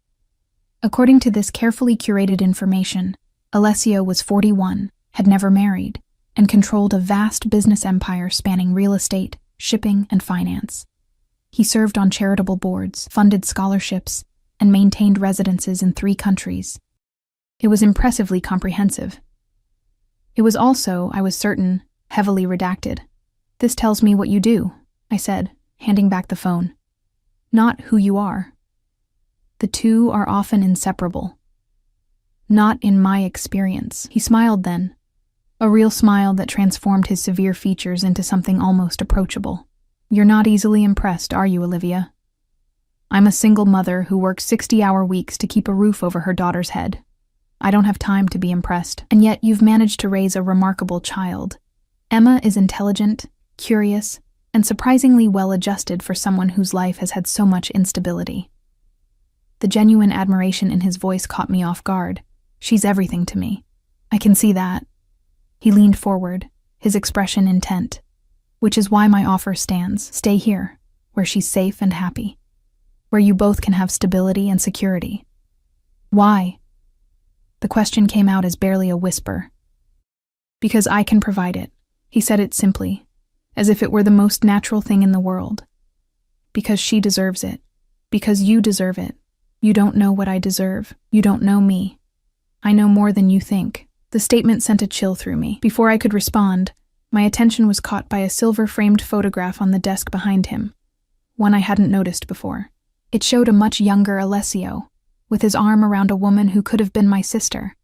According to this carefully curated information, Alessio was 41, had never married, and controlled a vast business empire spanning real estate, shipping, and finance. He served on charitable boards, funded scholarships, and maintained residences in 3 countries. It was impressively comprehensive. It was also, I was certain, heavily redacted. This tells me what you do, I said, handing back the phone. Not who you are. The two are often inseparable. Not in my experience. He smiled then, a real smile that transformed his severe features into something almost approachable. You're not easily impressed, are you, Olivia? I'm a single mother who works 60-hour weeks to keep a roof over her daughter's head. I don't have time to be impressed, and yet you've managed to raise a remarkable child. Emma is intelligent, curious, and surprisingly well-adjusted for someone whose life has had so much instability. The genuine admiration in his voice caught me off guard. She's everything to me. I can see that. He leaned forward, his expression intent. Which is why my offer stands. Stay here, where she's safe and happy. Where you both can have stability and security. Why? The question came out as barely a whisper. Because I can provide it. He said it simply, as if it were the most natural thing in the world. Because she deserves it. Because you deserve it. You don't know what I deserve. You don't know me. I know more than you think. The statement sent a chill through me. Before I could respond, my attention was caught by a silver-framed photograph on the desk behind him, one I hadn't noticed before. It showed a much younger Alessio, with his arm around a woman who could have been my sister.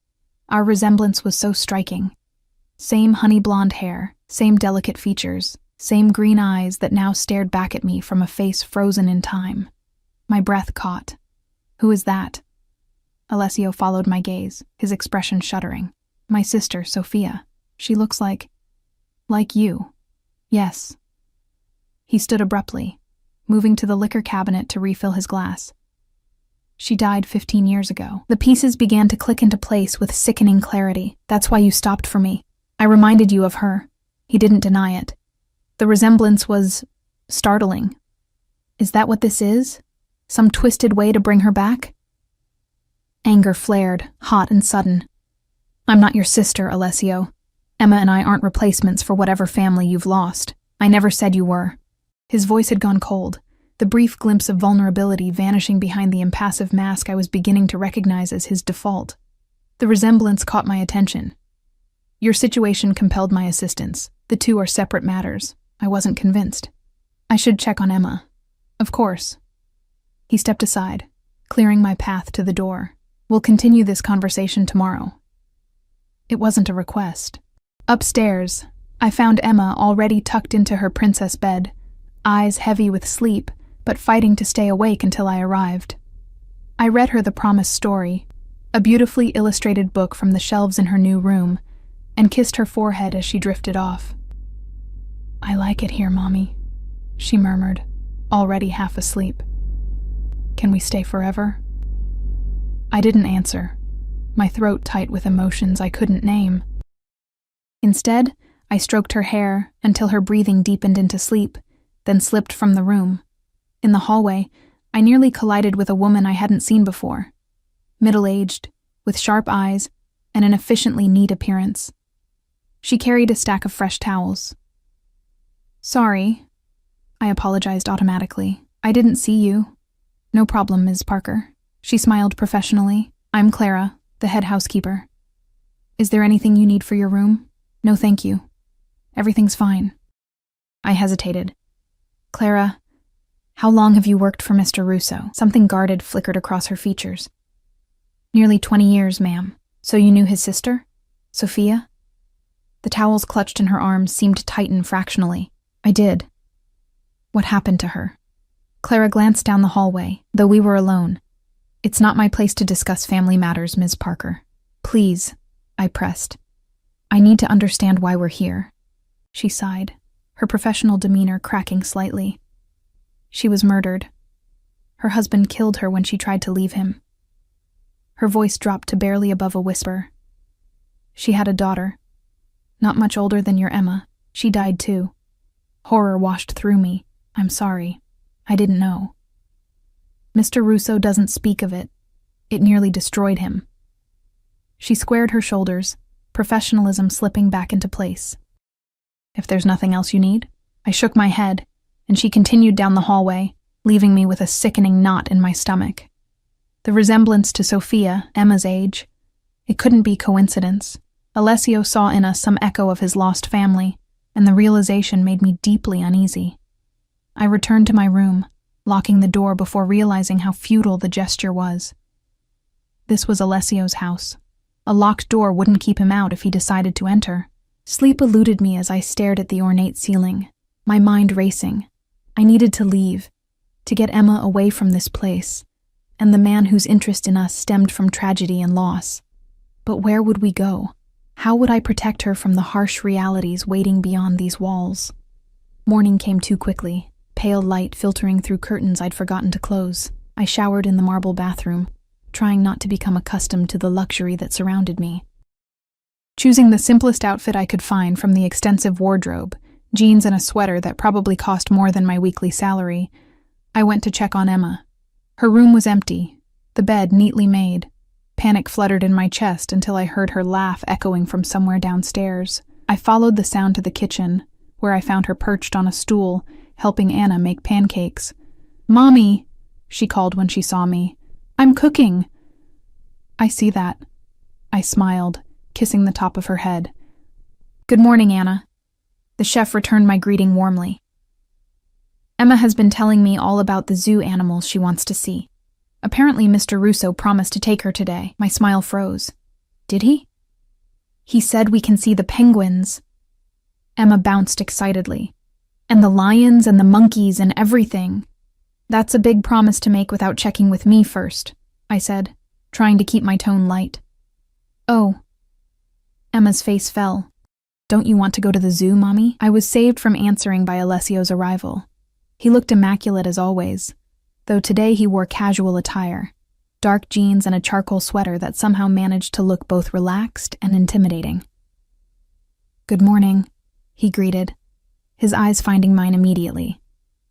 Our resemblance was so striking. Same honey-blonde hair, same delicate features, same green eyes that now stared back at me from a face frozen in time. My breath caught. Who is that? Alessio followed my gaze, his expression shuddering. My sister, Sophia. She looks like you. Yes. He stood abruptly, moving to the liquor cabinet to refill his glass. She died 15 years ago. The pieces began to click into place with sickening clarity. That's why you stopped for me. I reminded you of her. He didn't deny it. The resemblance was startling. Is that what this is? Some twisted way to bring her back? Anger flared, hot and sudden. I'm not your sister, Alessio. Emma and I aren't replacements for whatever family you've lost. I never said you were. His voice had gone cold, the brief glimpse of vulnerability vanishing behind the impassive mask I was beginning to recognize as his default. The resemblance caught my attention. Your situation compelled my assistance. The two are separate matters. I wasn't convinced. I should check on Emma. Of course. He stepped aside, clearing my path to the door. We'll continue this conversation tomorrow. It wasn't a request. Upstairs, I found Emma already tucked into her princess bed, eyes heavy with sleep, but fighting to stay awake until I arrived. I read her the promised story, a beautifully illustrated book from the shelves in her new room, and kissed her forehead as she drifted off. I like it here, Mommy, she murmured, already half asleep. Can we stay forever? I didn't answer, my throat tight with emotions I couldn't name. Instead, I stroked her hair until her breathing deepened into sleep, then slipped from the room. In the hallway, I nearly collided with a woman I hadn't seen before. Middle-aged, with sharp eyes, and an efficiently neat appearance. She carried a stack of fresh towels. Sorry, I apologized automatically. I didn't see you. No problem, Ms. Parker. She smiled professionally. I'm Clara, the head housekeeper. Is there anything you need for your room? No, thank you. Everything's fine. I hesitated. Clara, how long have you worked for Mr. Russo? Something guarded flickered across her features. Nearly 20 years, ma'am. So you knew his sister? Sophia? The towels clutched in her arms seemed to tighten fractionally. I did. What happened to her? Clara glanced down the hallway, though we were alone. It's not my place to discuss family matters, Ms. Parker. Please, I pressed. I need to understand why we're here. She sighed, her professional demeanor cracking slightly. She was murdered. Her husband killed her when she tried to leave him. Her voice dropped to barely above a whisper. She had a daughter. Not much older than your Emma. She died too. Horror washed through me. I'm sorry. I didn't know. Mr. Russo doesn't speak of it. It nearly destroyed him. She squared her shoulders, professionalism slipping back into place. If there's nothing else you need? I shook my head, and she continued down the hallway, leaving me with a sickening knot in my stomach. The resemblance to Sophia, Emma's age. It couldn't be coincidence. Alessio saw in us some echo of his lost family, and the realization made me deeply uneasy. I returned to my room, locking the door before realizing how futile the gesture was. This was Alessio's house. A locked door wouldn't keep him out if he decided to enter. Sleep eluded me as I stared at the ornate ceiling, my mind racing. I needed to leave, to get Emma away from this place, and the man whose interest in us stemmed from tragedy and loss. But where would we go? How would I protect her from the harsh realities waiting beyond these walls? Morning came too quickly, pale light filtering through curtains I'd forgotten to close. I showered in the marble bathroom, trying not to become accustomed to the luxury that surrounded me. Choosing the simplest outfit I could find from the extensive wardrobe, jeans and a sweater that probably cost more than my weekly salary, I went to check on Emma. Her room was empty, the bed neatly made. Panic fluttered in my chest until I heard her laugh echoing from somewhere downstairs. I followed the sound to the kitchen, where I found her perched on a stool, helping Anna make pancakes. "Mommy," she called when she saw me. "I'm cooking." "I see that." I smiled, kissing the top of her head. "Good morning, Anna." The chef returned my greeting warmly. Emma has been telling me all about the zoo animals she wants to see. Apparently Mr. Russo promised to take her today. My smile froze. Did he? He said we can see the penguins. Emma bounced excitedly. And the lions and the monkeys and everything. That's a big promise to make without checking with me first, I said, trying to keep my tone light. Oh. Emma's face fell. Don't you want to go to the zoo, Mommy? I was saved from answering by Alessio's arrival. He looked immaculate as always, though today he wore casual attire, dark jeans and a charcoal sweater that somehow managed to look both relaxed and intimidating. "Good morning," he greeted, his eyes finding mine immediately.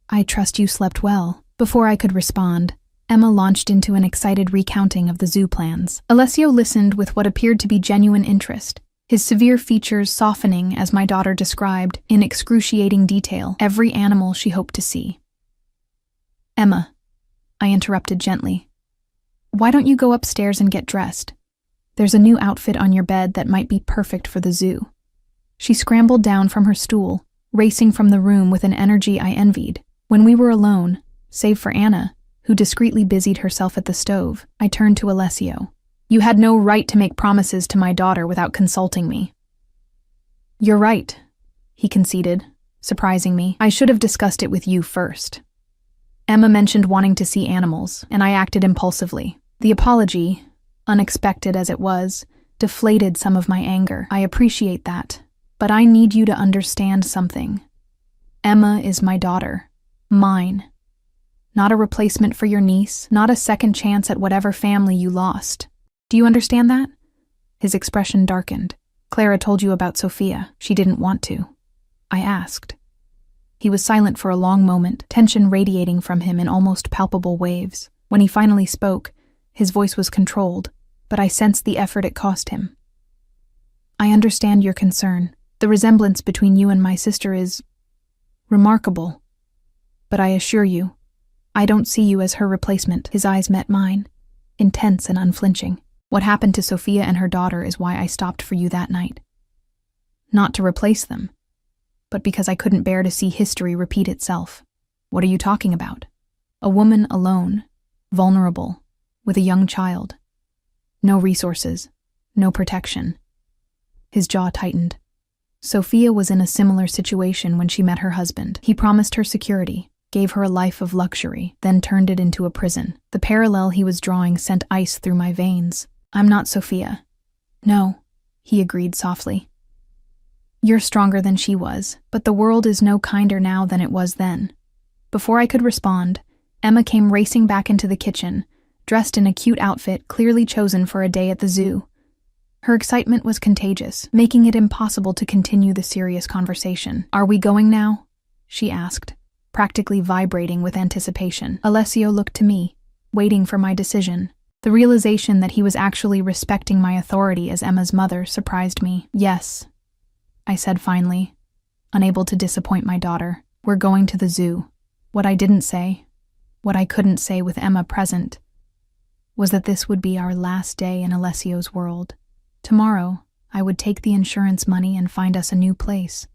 "I trust you slept well." Before I could respond, Emma launched into an excited recounting of the zoo plans. Alessio listened with what appeared to be genuine interest, his severe features softening as my daughter described, in excruciating detail, every animal she hoped to see. "Emma," I interrupted gently, "why don't you go upstairs and get dressed? There's a new outfit on your bed that might be perfect for the zoo." She scrambled down from her stool, racing from the room with an energy I envied. When we were alone, save for Anna, who discreetly busied herself at the stove, I turned to Alessio. "You had no right to make promises to my daughter without consulting me." "You're right," he conceded, surprising me. "I should have discussed it with you first." Emma mentioned wanting to see animals, and I acted impulsively. The apology, unexpected as it was, deflated some of my anger. "I appreciate that, but I need you to understand something. Emma is my daughter. Mine. Not a replacement for your niece, not a second chance at whatever family you lost. Do you understand that?" His expression darkened. "Clara told you about Sophia. She didn't want to." I asked. He was silent for a long moment, tension radiating from him in almost palpable waves. When he finally spoke, his voice was controlled, but I sensed the effort it cost him. "I understand your concern. The resemblance between you and my sister is remarkable. But I assure you, I don't see you as her replacement." His eyes met mine, intense and unflinching. "What happened to Sophia and her daughter is why I stopped for you that night. Not to replace them, but because I couldn't bear to see history repeat itself." "What are you talking about?" "A woman alone, vulnerable, with a young child. No resources, no protection." His jaw tightened. "Sophia was in a similar situation when she met her husband. He promised her security, gave her a life of luxury, then turned it into a prison." The parallel he was drawing sent ice through my veins. "I'm not Sophia." "No," he agreed softly. "You're stronger than she was, but the world is no kinder now than it was then." Before I could respond, Emma came racing back into the kitchen, dressed in a cute outfit clearly chosen for a day at the zoo. Her excitement was contagious, making it impossible to continue the serious conversation. "Are we going now?" she asked, practically vibrating with anticipation. Alessio looked to me, waiting for my decision. The realization that he was actually respecting my authority as Emma's mother surprised me. "Yes," I said finally, unable to disappoint my daughter. "We're going to the zoo." What I didn't say, what I couldn't say with Emma present, was that this would be our last day in Alessio's world. Tomorrow, I would take the insurance money and find us a new place,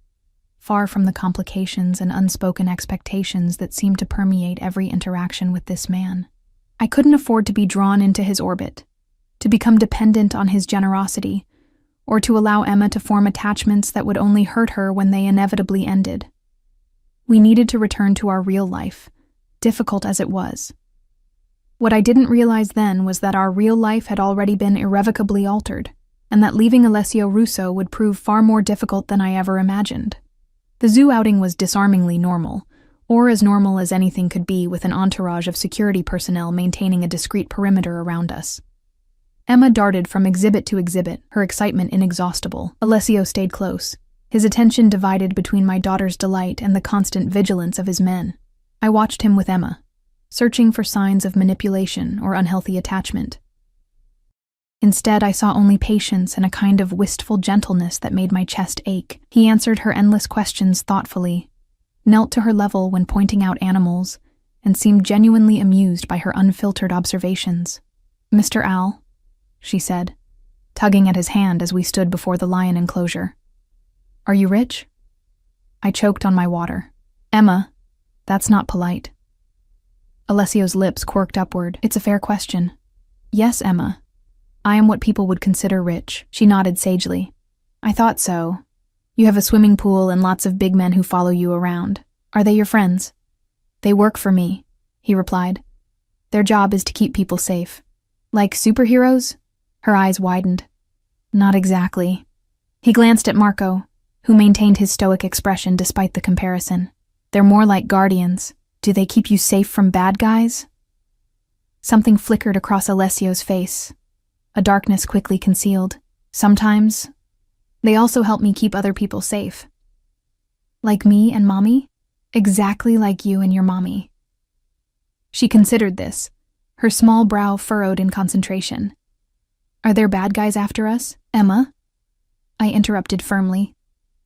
far from the complications and unspoken expectations that seemed to permeate every interaction with this man. I couldn't afford to be drawn into his orbit, to become dependent on his generosity, or to allow Emma to form attachments that would only hurt her when they inevitably ended. We needed to return to our real life, difficult as it was. What I didn't realize then was that our real life had already been irrevocably altered, and that leaving Alessio Russo would prove far more difficult than I ever imagined. The zoo outing was disarmingly normal, or as normal as anything could be with an entourage of security personnel maintaining a discreet perimeter around us. Emma darted from exhibit to exhibit, her excitement inexhaustible. Alessio stayed close, his attention divided between my daughter's delight and the constant vigilance of his men. I watched him with Emma, searching for signs of manipulation or unhealthy attachment. Instead, I saw only patience and a kind of wistful gentleness that made my chest ache. He answered her endless questions thoughtfully, knelt to her level when pointing out animals, and seemed genuinely amused by her unfiltered observations. "Mr. Al," she said, tugging at his hand as we stood before the lion enclosure. "Are you rich?" I choked on my water. "Emma, that's not polite." Alessio's lips quirked upward. "It's a fair question." "Yes, Emma. I am what people would consider rich." She nodded sagely. "I thought so. You have a swimming pool and lots of big men who follow you around. Are they your friends?" "They work for me," he replied. "Their job is to keep people safe." "Like superheroes?" Her eyes widened. "Not exactly." He glanced at Marco, who maintained his stoic expression despite the comparison. "They're more like guardians. Do they keep you safe from bad guys?" Something flickered across Alessio's face. A darkness quickly concealed. "Sometimes. They also help me keep other people safe." Like me and Mommy? Exactly like you and your mommy. She considered this, her small brow furrowed in concentration. Are there bad guys after us, Emma? I interrupted firmly.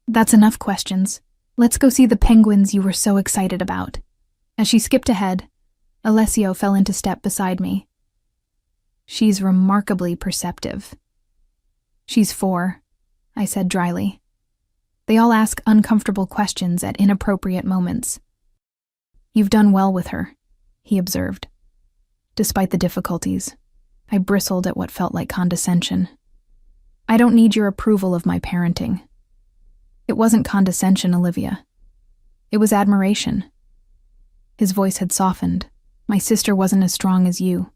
That's enough questions. Let's go see the penguins you were so excited about. As she skipped ahead, Alessio fell into step beside me. She's remarkably perceptive. She's 4, I said dryly. They all ask uncomfortable questions at inappropriate moments. You've done well with her, he observed. Despite the difficulties, I bristled at what felt like condescension. I don't need your approval of my parenting. It wasn't condescension, Olivia. It was admiration. His voice had softened. My sister wasn't as strong as you.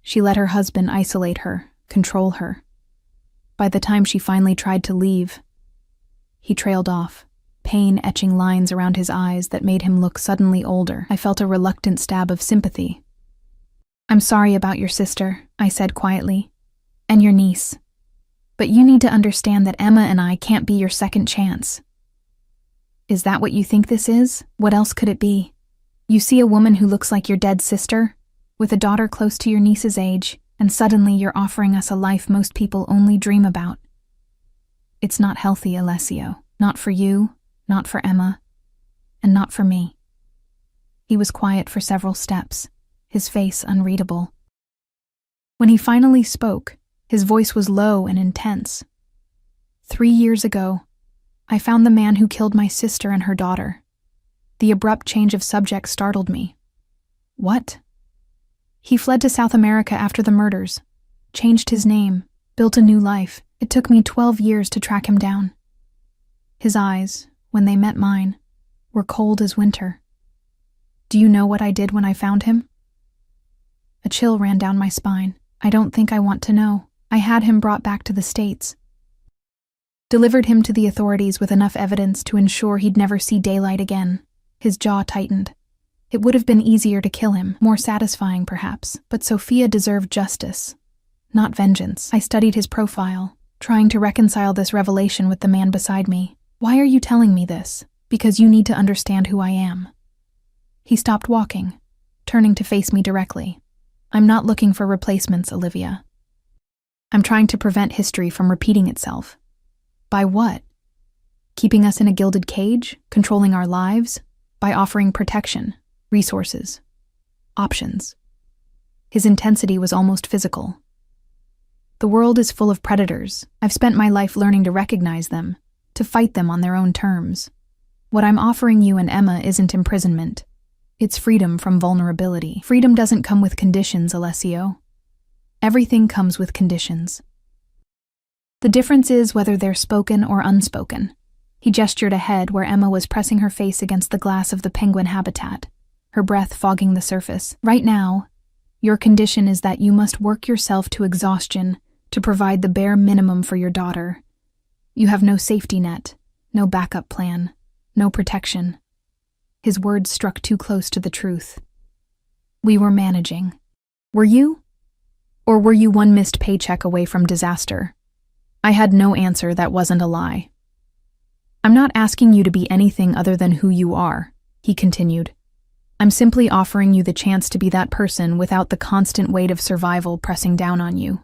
She let her husband isolate her, control her. By the time she finally tried to leave, he trailed off, pain etching lines around his eyes that made him look suddenly older. I felt a reluctant stab of sympathy. I'm sorry about your sister, I said quietly, and your niece. But you need to understand that Emma and I can't be your second chance. Is that what you think this is? What else could it be? You see a woman who looks like your dead sister, with a daughter close to your niece's age, and suddenly you're offering us a life most people only dream about. It's not healthy, Alessio. Not for you, not for Emma, and not for me. He was quiet for several steps, his face unreadable. When he finally spoke, his voice was low and intense. 3 years ago, I found the man who killed my sister and her daughter. The abrupt change of subject startled me. What? He fled to South America after the murders, changed his name, built a new life. It took me 12 years to track him down. His eyes, when they met mine, were cold as winter. Do you know what I did when I found him? A chill ran down my spine. I don't think I want to know. I had him brought back to the States. Delivered him to the authorities with enough evidence to ensure he'd never see daylight again. His jaw tightened. It would have been easier to kill him, more satisfying perhaps, but Sophia deserved justice, not vengeance. I studied his profile, trying to reconcile this revelation with the man beside me. Why are you telling me this? Because you need to understand who I am. He stopped walking, turning to face me directly. I'm not looking for replacements, Olivia. I'm trying to prevent history from repeating itself. By what? Keeping us in a gilded cage? Controlling our lives? By offering protection, resources, options. His intensity was almost physical. The world is full of predators. I've spent my life learning to recognize them, to fight them on their own terms. What I'm offering you and Emma isn't imprisonment. It's freedom from vulnerability. Freedom doesn't come with conditions, Alessio. Everything comes with conditions. The difference is whether they're spoken or unspoken. He gestured ahead where Emma was pressing her face against the glass of the penguin habitat, her breath fogging the surface. Right now, your condition is that you must work yourself to exhaustion to provide the bare minimum for your daughter. You have no safety net, no backup plan, no protection. His words struck too close to the truth. We were managing. Were you? Or were you one missed paycheck away from disaster? I had no answer that wasn't a lie. I'm not asking you to be anything other than who you are, he continued. I'm simply offering you the chance to be that person without the constant weight of survival pressing down on you.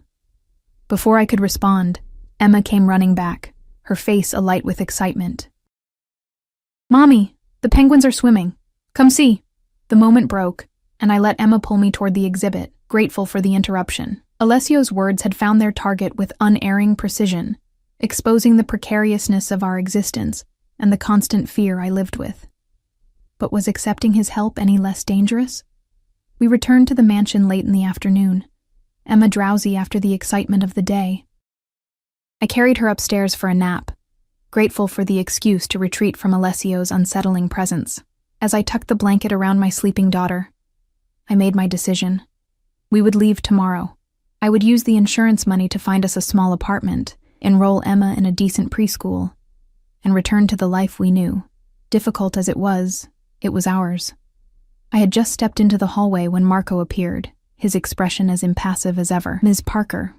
Before I could respond, Emma came running back, her face alight with excitement. Mommy, the penguins are swimming. Come see. The moment broke, and I let Emma pull me toward the exhibit, grateful for the interruption. Alessio's words had found their target with unerring precision, exposing the precariousness of our existence and the constant fear I lived with. But was accepting his help any less dangerous? We returned to the mansion late in the afternoon, Emma drowsy after the excitement of the day. I carried her upstairs for a nap, grateful for the excuse to retreat from Alessio's unsettling presence. As I tucked the blanket around my sleeping daughter, I made my decision. We would leave tomorrow. I would use the insurance money to find us a small apartment, enroll Emma in a decent preschool, and return to the life we knew. Difficult as it was ours. I had just stepped into the hallway when Marco appeared, his expression as impassive as ever. Ms. Parker,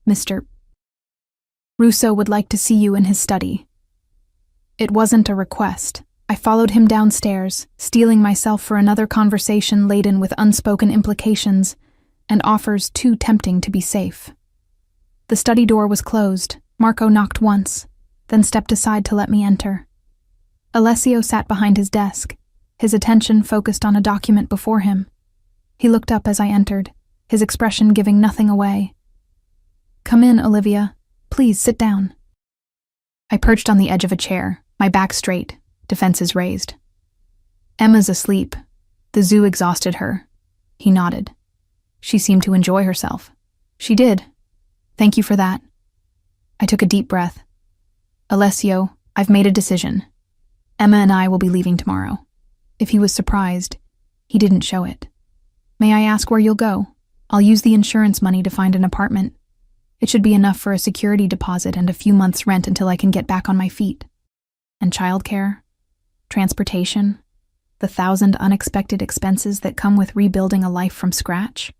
Mr. Russo would like to see you in his study. It wasn't a request, I followed him downstairs, steeling myself for another conversation laden with unspoken implications and offers too tempting to be safe. The study door was closed. Marco knocked once, then stepped aside to let me enter. Alessio sat behind his desk, his attention focused on a document before him. He looked up as I entered, his expression giving nothing away. "Come in, Olivia. Please sit down." I perched on the edge of a chair, my back straight, defenses raised. "Emma's asleep. The zoo exhausted her." He nodded. "She seemed to enjoy herself." "She did. Thank you for that." I took a deep breath. "Alessio, I've made a decision. Emma and I will be leaving tomorrow." If he was surprised, he didn't show it. "May I ask where you'll go? I'll use the insurance money to find an apartment. It should be enough for a security deposit and a few months' rent until I can get back on my feet. And childcare, transportation, the 1,000 unexpected expenses that come with rebuilding a life from scratch."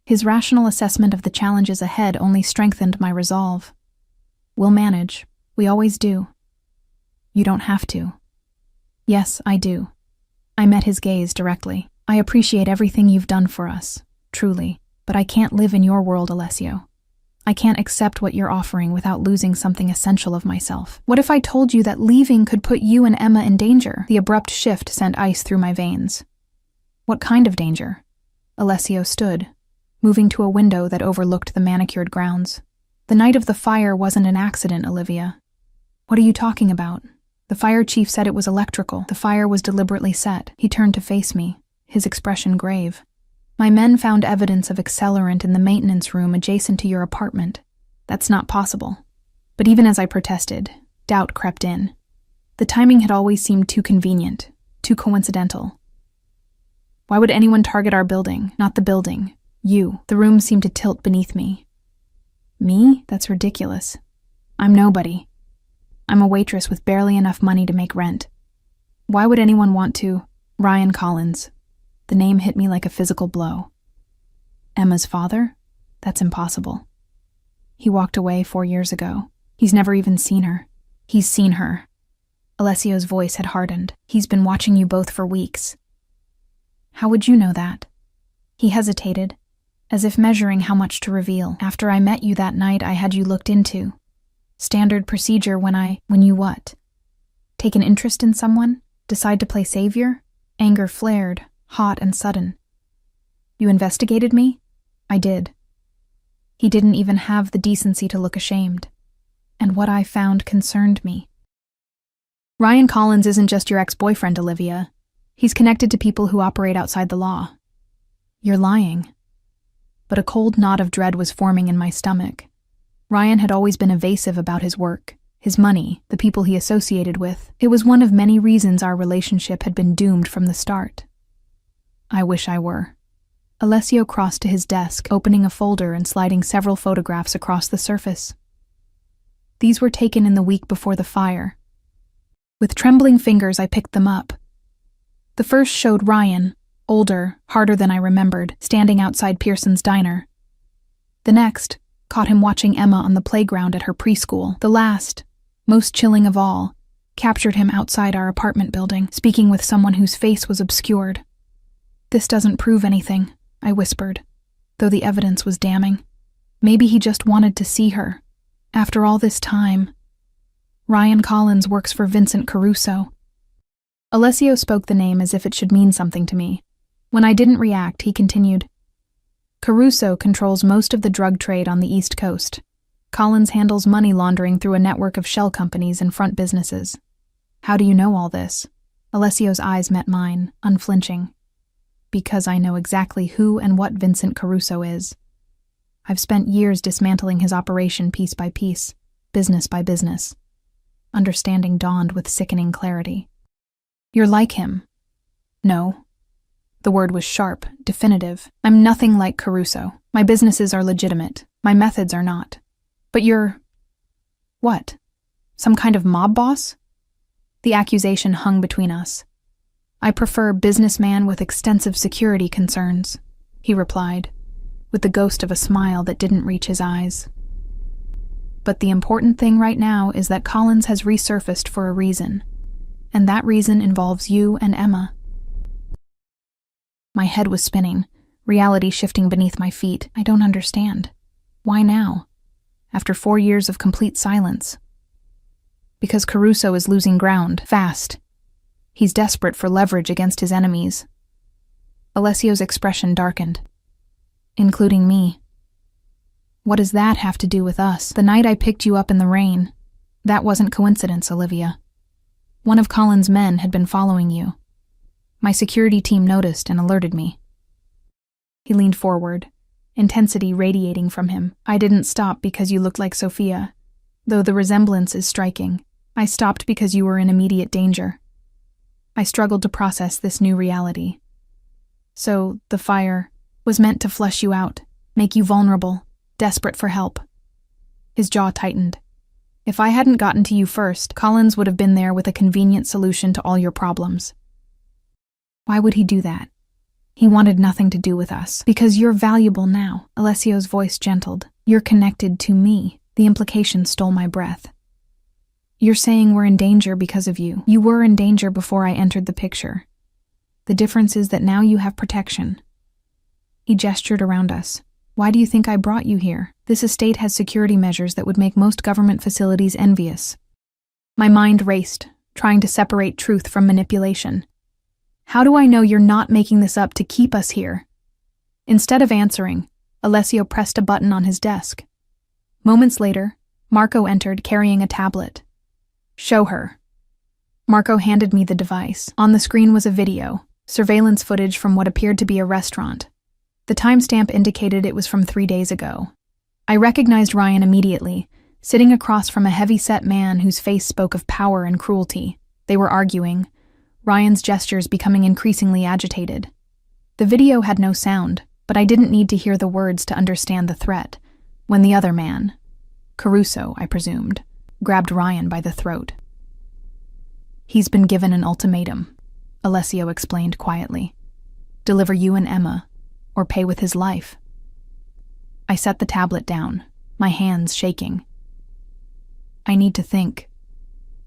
His rational assessment of the challenges ahead only strengthened my resolve. "We'll manage. We always do." "You don't have to." "Yes, I do." I met his gaze directly. "I appreciate everything you've done for us, truly, but I can't live in your world, Alessio. I can't accept what you're offering without losing something essential of myself. What if I told you that leaving could put you and Emma in danger?" The abrupt shift sent ice through my veins. "What kind of danger?" Alessio stood, moving to a window that overlooked the manicured grounds. "The night of the fire wasn't an accident, Olivia." "What are you talking about?" "The fire chief said it was electrical. The fire was deliberately set." He turned to face me, his expression grave. "My men found evidence of accelerant in the maintenance room adjacent to your apartment. That's not possible." But even as I protested, doubt crept in. The timing had always seemed too convenient, too coincidental. "Why would anyone target our building? Not the building. You." The room seemed to tilt beneath me. "Me? That's ridiculous. I'm nobody. I'm a waitress with barely enough money to make rent. Why would anyone want to?" "Ryan Collins." The name hit me like a physical blow. "Emma's father? That's impossible. He walked away 4 years ago. He's never even seen her." "He's seen her." Alessio's voice had hardened. "He's been watching you both for weeks." "How would you know that?" He hesitated, as if measuring how much to reveal. "After I met you that night, I had you looked into. Standard procedure when you what? Take an interest in someone? Decide to play savior?" Anger flared, hot and sudden. "You investigated me?" "I did." He didn't even have the decency to look ashamed. And what I found concerned me. "Ryan Collins isn't just your ex-boyfriend, Olivia. He's connected to people who operate outside the law." "You're lying." But a cold knot of dread was forming in my stomach. Ryan had always been evasive about his work, his money, the people he associated with. It was one of many reasons our relationship had been doomed from the start. "I wish I were." Alessio crossed to his desk, opening a folder and sliding several photographs across the surface. These were taken in the week before the fire. With trembling fingers, I picked them up. The first showed Ryan, older, harder than I remembered, standing outside Pearson's diner. The next caught him watching Emma on the playground at her preschool. The last, most chilling of all, captured him outside our apartment building, speaking with someone whose face was obscured. "This doesn't prove anything," I whispered, though the evidence was damning. Maybe he just wanted to see her. After all this time. "Ryan Collins works for Vincent Caruso." Alessio spoke the name as if it should mean something to me. When I didn't react, he continued. "Caruso controls most of the drug trade on the East Coast. Collins handles money laundering through a network of shell companies and front businesses." "How do you know all this?" Alessio's eyes met mine, unflinching. "Because I know exactly who and what Vincent Caruso is. I've spent years dismantling his operation piece by piece, business by business." Understanding dawned with sickening clarity. "You're like him." "No." The word was sharp, definitive. "I'm nothing like Caruso. My businesses are legitimate. My methods are not. But you're... what? Some kind of mob boss?" The accusation hung between us. "I prefer businessman with extensive security concerns," he replied, with the ghost of a smile that didn't reach his eyes. "But the important thing right now is that Collins has resurfaced for a reason. and that reason involves you and Emma. My head was spinning, reality shifting beneath my feet. I don't understand. Why now? After 4 years of complete silence. Because Caruso is losing ground, fast. He's desperate for leverage against his enemies. Alessio's expression darkened. Including me. What does that have to do with us? The night I picked you up in the rain. That wasn't coincidence, Olivia. One of Colin's men had been following you. My security team noticed and alerted me. He leaned forward, intensity radiating from him. I didn't stop because you looked like Sophia, though the resemblance is striking. I stopped because you were in immediate danger. I struggled to process this new reality. So, the fire was meant to flush you out, make you vulnerable, desperate for help. His jaw tightened. If I hadn't gotten to you first, Collins would have been there with a convenient solution to all your problems. Why would he do that? He wanted nothing to do with us. Because you're valuable now. Alessio's voice gentled. You're connected to me. The implication stole my breath. You're saying we're in danger because of you. You were in danger before I entered the picture. The difference is that now you have protection. He gestured around us. Why do you think I brought you here? This estate has security measures that would make most government facilities envious. My mind raced, trying to separate truth from manipulation. How do I know you're not making this up to keep us here? Instead of answering, Alessio pressed a button on his desk. Moments later, Marco entered carrying a tablet. Show her. Marco handed me the device. On the screen was a video, surveillance footage from what appeared to be a restaurant. The timestamp indicated it was from 3 days ago. I recognized Ryan immediately, sitting across from a heavy-set man whose face spoke of power and cruelty. They were arguing, Ryan's gestures becoming increasingly agitated. The video had no sound, but I didn't need to hear the words to understand the threat, when the other man, Caruso, I presumed, grabbed Ryan by the throat. He's been given an ultimatum, Alessio explained quietly. Deliver you and Emma, or pay with his life. I set the tablet down, my hands shaking. I need to think.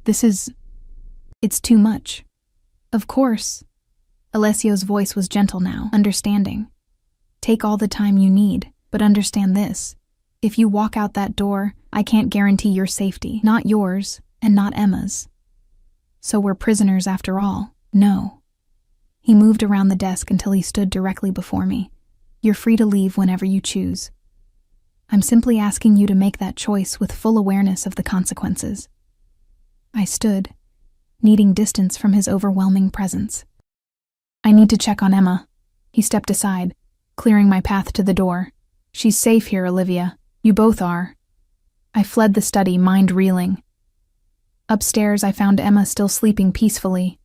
It's too much. Of course. Alessio's voice was gentle now, understanding. Take all the time you need, but understand this. If you walk out that door, I can't guarantee your safety, not yours, and not Emma's. So we're prisoners after all. No. He moved around the desk until he stood directly before me. You're free to leave whenever you choose. I'm simply asking you to make that choice with full awareness of the consequences. I stood, needing distance from his overwhelming presence. I need to check on Emma. He stepped aside, clearing my path to the door. She's safe here, Olivia. You both are. I fled the study, mind reeling. Upstairs, I found Emma still sleeping peacefully,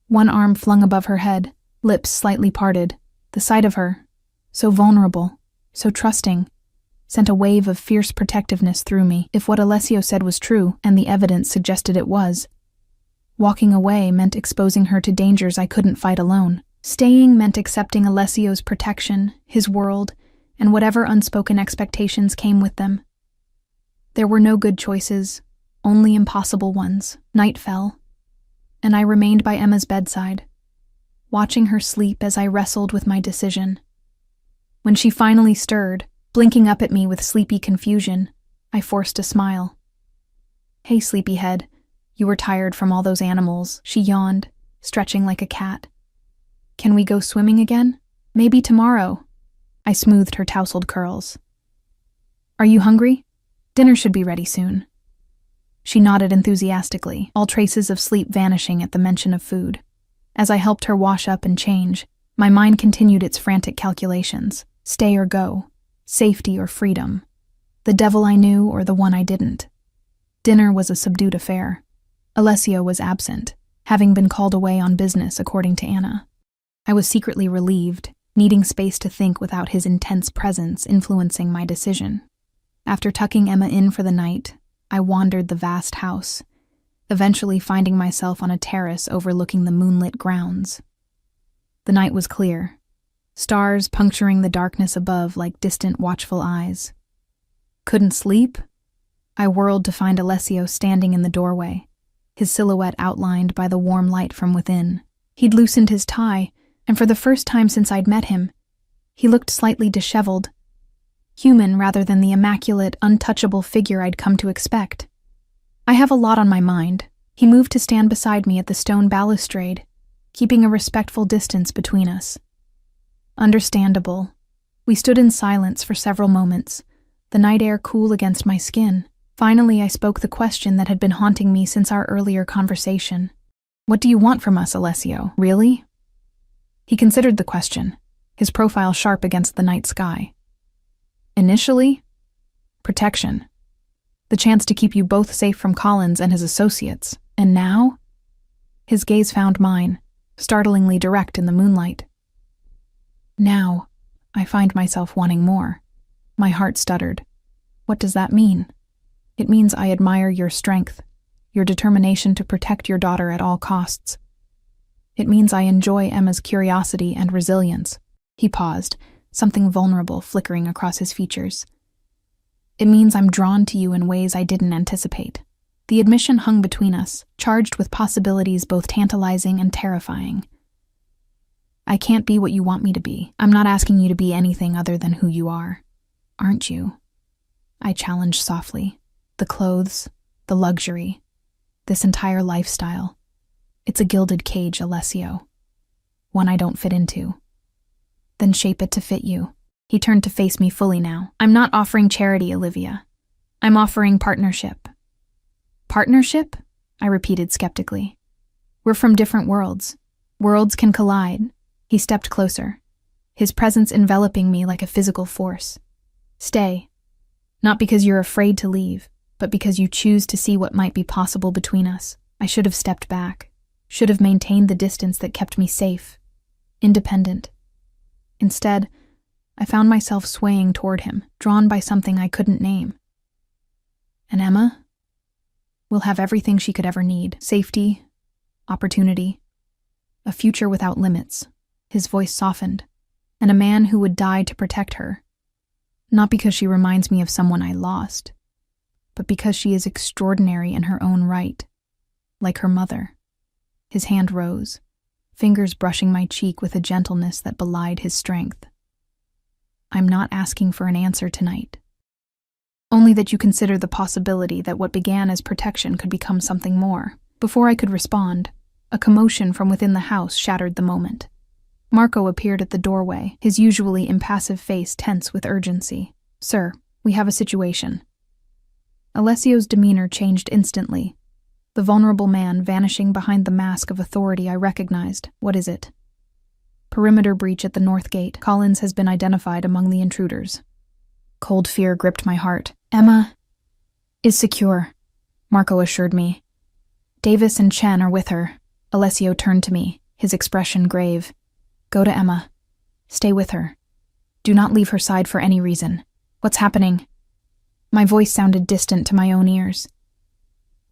one arm flung above her head, lips slightly parted. The sight of her, so vulnerable, so trusting, sent a wave of fierce protectiveness through me. If what Alessio said was true, and the evidence suggested it was, walking away meant exposing her to dangers I couldn't fight alone. Staying meant accepting Alessio's protection, his world, and whatever unspoken expectations came with them. There were no good choices, only impossible ones. Night fell, and I remained by Emma's bedside, watching her sleep as I wrestled with my decision. When she finally stirred, blinking up at me with sleepy confusion, I forced a smile. Hey, sleepyhead, you were tired from all those animals, she yawned, stretching like a cat. Can we go swimming again? Maybe tomorrow. I smoothed her tousled curls. Are you hungry? Dinner should be ready soon. She nodded enthusiastically, all traces of sleep vanishing at the mention of food. As I helped her wash up and change, my mind continued its frantic calculations. Stay or go, safety or freedom, the devil I knew or the one I didn't. Dinner was a subdued affair. Alessio was absent, having been called away on business according to Anna. I was secretly relieved, needing space to think without his intense presence influencing my decision. After tucking Emma in for the night, I wandered the vast house, eventually finding myself on a terrace overlooking the moonlit grounds. The night was clear, stars puncturing the darkness above like distant watchful eyes. Couldn't sleep? I whirled to find Alessio standing in the doorway, his silhouette outlined by the warm light from within. He'd loosened his tie, and for the first time since I'd met him, he looked slightly disheveled. Human rather than the immaculate, untouchable figure I'd come to expect. I have a lot on my mind. He moved to stand beside me at the stone balustrade, keeping a respectful distance between us. Understandable. We stood in silence for several moments, the night air cool against my skin. Finally, I spoke the question that had been haunting me since our earlier conversation. "What do you want from us, Alessio? Really?" He considered the question, his profile sharp against the night sky. "Initially, protection. The chance to keep you both safe from Collins and his associates. And now?" His gaze found mine, startlingly direct in the moonlight. "Now, I find myself wanting more." My heart stuttered. "What does that mean?" "It means I admire your strength, your determination to protect your daughter at all costs. It means I enjoy Emma's curiosity and resilience." He paused, something vulnerable flickering across his features. "It means I'm drawn to you in ways I didn't anticipate." The admission hung between us, charged with possibilities both tantalizing and terrifying. "I can't be what you want me to be. I'm not asking you to be anything other than who you are. Aren't you?" I challenged softly. "The clothes, the luxury, this entire lifestyle. It's a gilded cage, Alessio. One I don't fit into." "Then shape it to fit you." He turned to face me fully now. "I'm not offering charity, Olivia. I'm offering partnership." "Partnership?" I repeated skeptically. "We're from different worlds. Worlds can collide." He stepped closer, his presence enveloping me like a physical force. "Stay. Not because you're afraid to leave, but because you choose to see what might be possible between us." I should have stepped back, should have maintained the distance that kept me safe, independent. Instead, I found myself swaying toward him, drawn by something I couldn't name. "And Emma? We'll have everything she could ever need. Safety, opportunity, a future without limits." His voice softened. "And a man who would die to protect her. Not because she reminds me of someone I lost, but because she is extraordinary in her own right, like her mother." His hand rose, fingers brushing my cheek with a gentleness that belied his strength. "I'm not asking for an answer tonight. Only that you consider the possibility that what began as protection could become something more." Before I could respond, a commotion from within the house shattered the moment. Marco appeared at the doorway, his usually impassive face tense with urgency. "Sir, we have a situation." Alessio's demeanor changed instantly, the vulnerable man vanishing behind the mask of authority I recognized. "What is it?" "Perimeter breach at the north gate. Collins has been identified among the intruders." Cold fear gripped my heart. "Emma is secure," Marco assured me. "Davis and Chen are with her." Alessio turned to me, his expression grave. "Go to Emma. Stay with her. Do not leave her side for any reason." "What's happening?" My voice sounded distant to my own ears.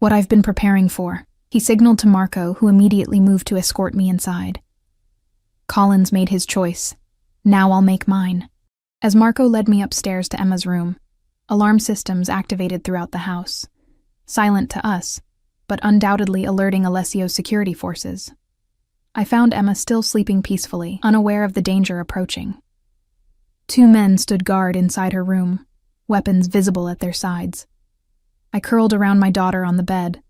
"What I've been preparing for." He signaled to Marco, who immediately moved to escort me inside. "Collins made his choice. Now I'll make mine." As Marco led me upstairs to Emma's room, alarm systems activated throughout the house. Silent to us, but undoubtedly alerting Alessio's security forces. I found Emma still sleeping peacefully, unaware of the danger approaching. 2 men stood guard inside her room, weapons visible at their sides. I curled around my daughter on the bed,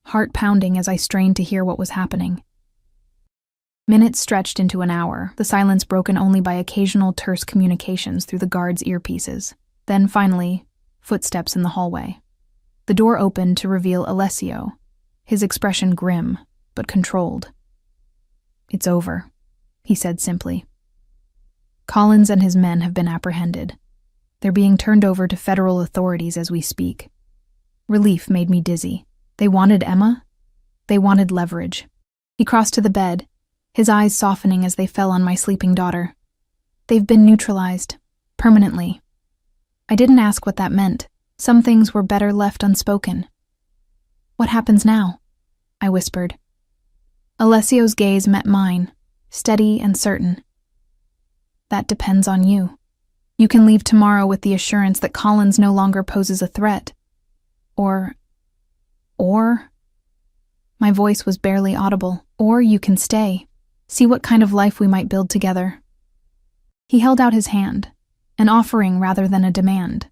heart pounding as I strained to hear what was happening. Minutes stretched into an hour, the silence broken only by occasional terse communications through the guards' earpieces. Then, finally, footsteps in the hallway. The door opened to reveal Alessio, his expression grim, but controlled. "It's over," he said simply. "Collins and his men have been apprehended. They're being turned over to federal authorities as we speak." Relief made me dizzy. They wanted Emma? They wanted leverage. He crossed to the bed, his eyes softening as they fell on my sleeping daughter. "They've been neutralized. Permanently." I didn't ask what that meant. Some things were better left unspoken. "What happens now?" I whispered. Alessio's gaze met mine, steady and certain. "That depends on you. You can leave tomorrow with the assurance that Collins no longer poses a threat. Or... My voice was barely audible. Or you can stay. See what kind of life we might build together. He held out his hand, an offering rather than a demand.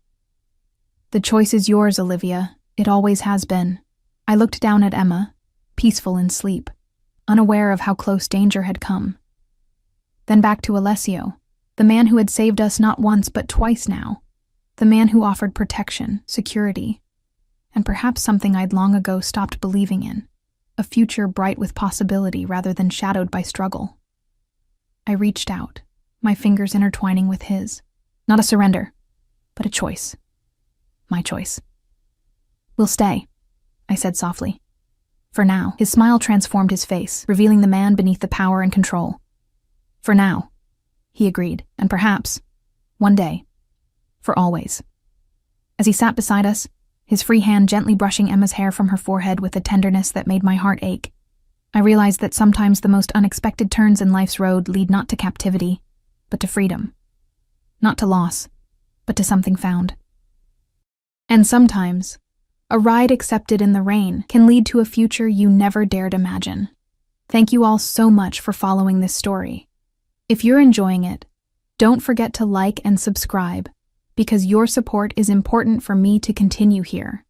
The choice is yours, Olivia. It always has been. I looked down at Emma, peaceful in sleep, unaware of how close danger had come. Then back to Alessio, the man who had saved us not once but twice now, the man who offered protection, security, and perhaps something I'd long ago stopped believing in, a future bright with possibility rather than shadowed by struggle. I reached out, my fingers intertwining with his. Not a surrender, but a choice. My choice. We'll stay, I said softly. For now. His smile transformed his face, revealing the man beneath the power and control. For now, he agreed, and perhaps, one day, for always. As he sat beside us, his free hand gently brushing Emma's hair from her forehead with a tenderness that made my heart ache, I realized that sometimes the most unexpected turns in life's road lead not to captivity, but to freedom. Not to loss, but to something found. And sometimes, a ride accepted in the rain can lead to a future you never dared imagine. Thank you all so much for following this story. If you're enjoying it, don't forget to like and subscribe, because your support is important for me to continue here.